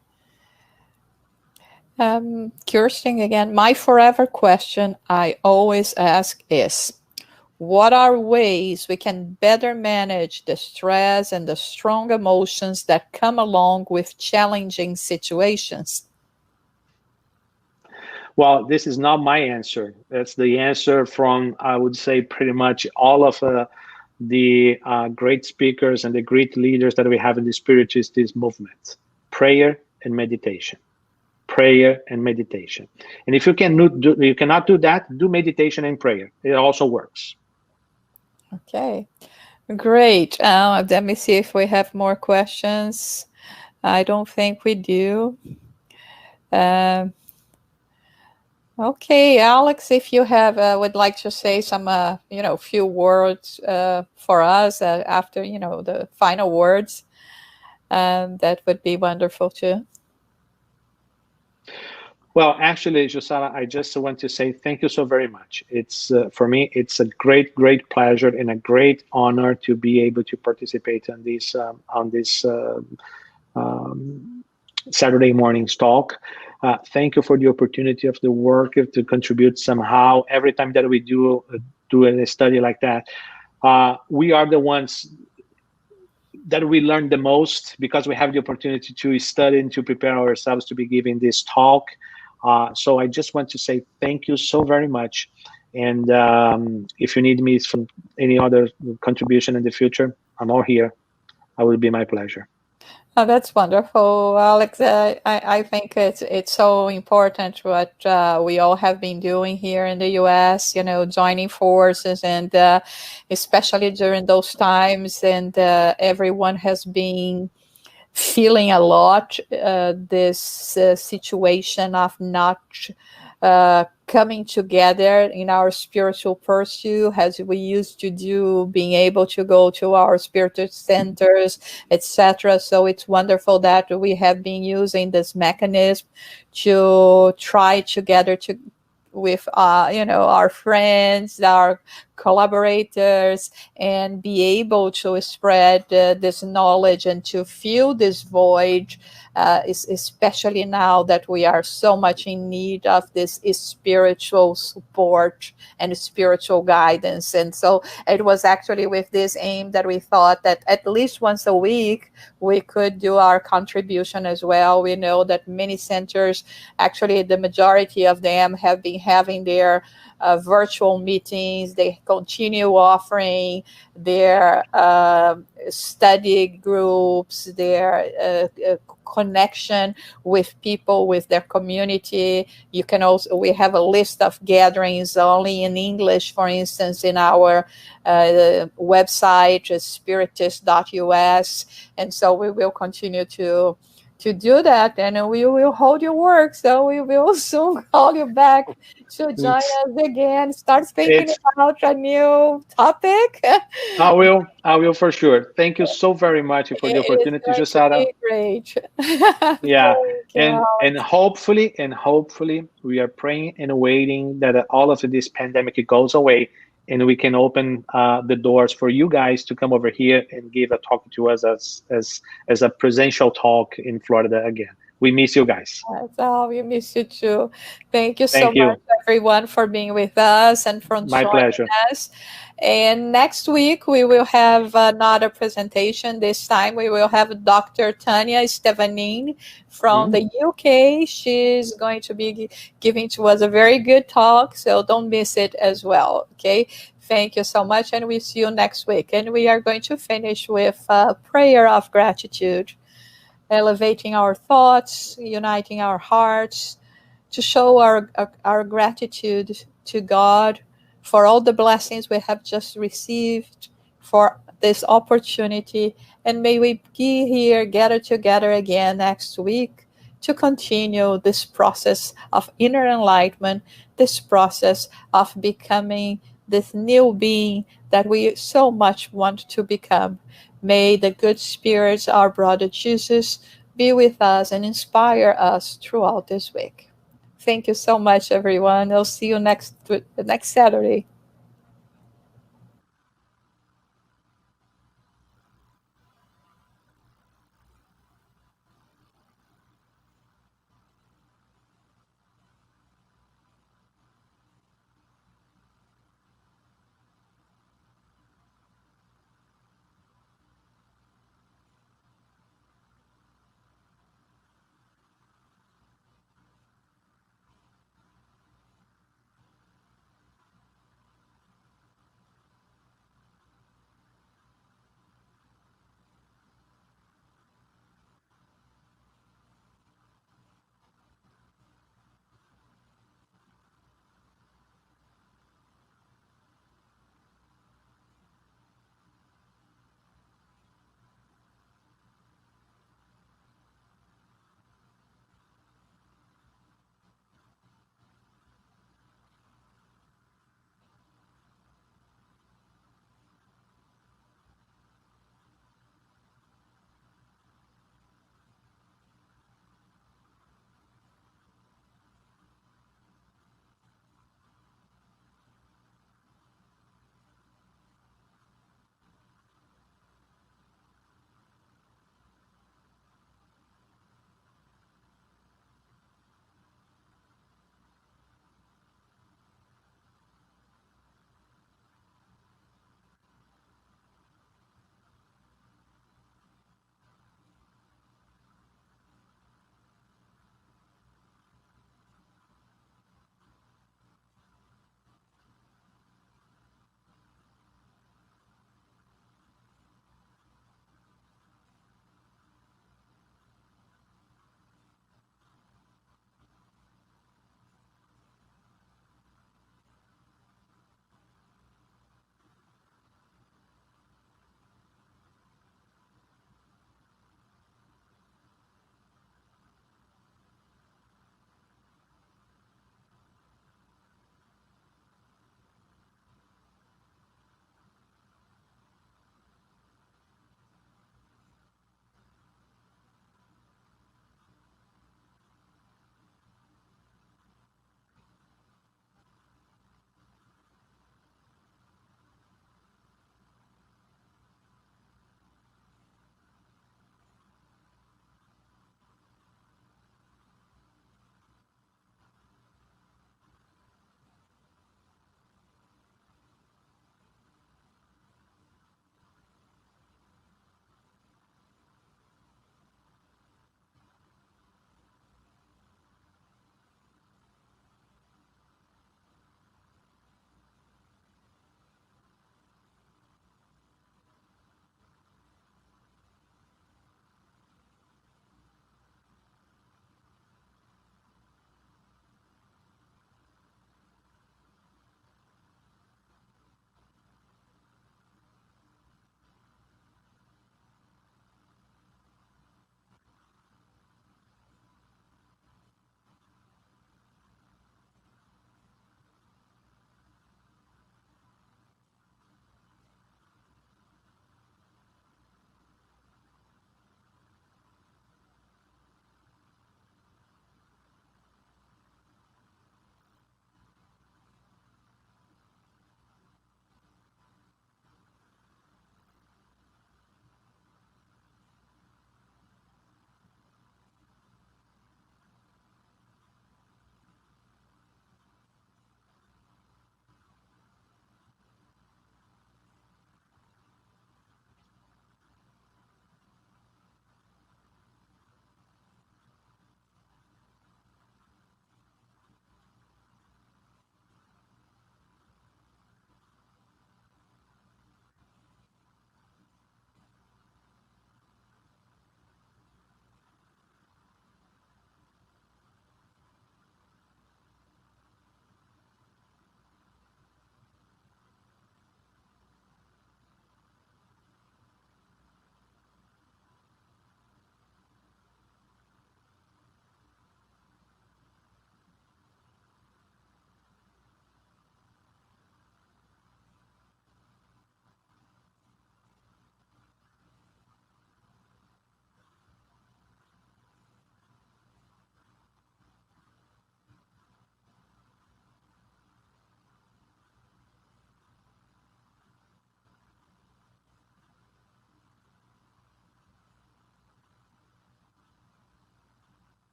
Kirsten again, my forever question I always ask is, what are ways we can better manage the stress and the strong emotions that come along with challenging situations? Well, this is not my answer. That's the answer from, I would say, pretty much all of the great speakers and the great leaders that we have in the Spiritist movement. Prayer and meditation. Prayer and meditation. And if you cannot do that, do meditation and prayer. It also works. Okay, great. Let me see if we have more questions. I don't think we do. Okay, Alex, if you would like to say some, few words for us after, the final words, that would be wonderful too. Well, actually, Josala, I just want to say thank you so very much. It's for me, it's a great, great pleasure and a great honor to be able to participate on this Saturday morning's talk. Thank you for the opportunity of the work to contribute somehow. Every time that we do a study like that, we are the ones that we learn the most because we have the opportunity to study and to prepare ourselves to be giving this talk. So I just want to say thank you so very much. And if you need me from any other contribution in the future, I'm all here. It will be my pleasure. Oh, that's wonderful, Alex. I think it's so important what we all have been doing here in the U.S. Joining forces, and especially during those times, and everyone has been feeling a lot this situation of not coming together in our spiritual pursuit as we used to do, being able to go to our spiritual centers, etc. So it's wonderful that we have been using this mechanism to try together with our friends, our collaborators, and be able to spread this knowledge and to fill this void, especially now that we are so much in need of this spiritual support and spiritual guidance. And so it was actually with this aim that we thought that at least once a week we could do our contribution as well. We know that many centers, actually the majority of them, have been having their virtual meetings. They continue offering their study groups, their connection with people, with their community. You can also, we have a list of gatherings only in English, for instance, in our website, spiritist.us. And so we will continue to do that, and we will hold your work. So we will soon call you back to join us again. Start thinking about a new topic. I will for sure. Thank you so very much for the opportunity, Jussara. Great. Yeah, and hopefully we are praying and waiting that all of this pandemic goes away, and we can open the doors for you guys to come over here and give a talk to us as a presential talk in Florida again. We miss you guys. Oh, we miss you too. Thank you so much, everyone, for being with us and for joining us. And next week, we will have another presentation. This time, we will have Dr. Tanya Stevanin from the UK. She's going to be giving to us a very good talk, so don't miss it as well, okay? Thank you so much, and we'll see you next week. And we are going to finish with a prayer of gratitude, elevating our thoughts, uniting our hearts, to show our gratitude to God for all the blessings we have just received, for this opportunity. And may we be here, gather together again next week to continue this process of inner enlightenment, this process of becoming this new being that we so much want to become. May the good spirits, our brother Jesus, be with us and inspire us throughout this week. Thank you so much, everyone. I'll see you next Saturday.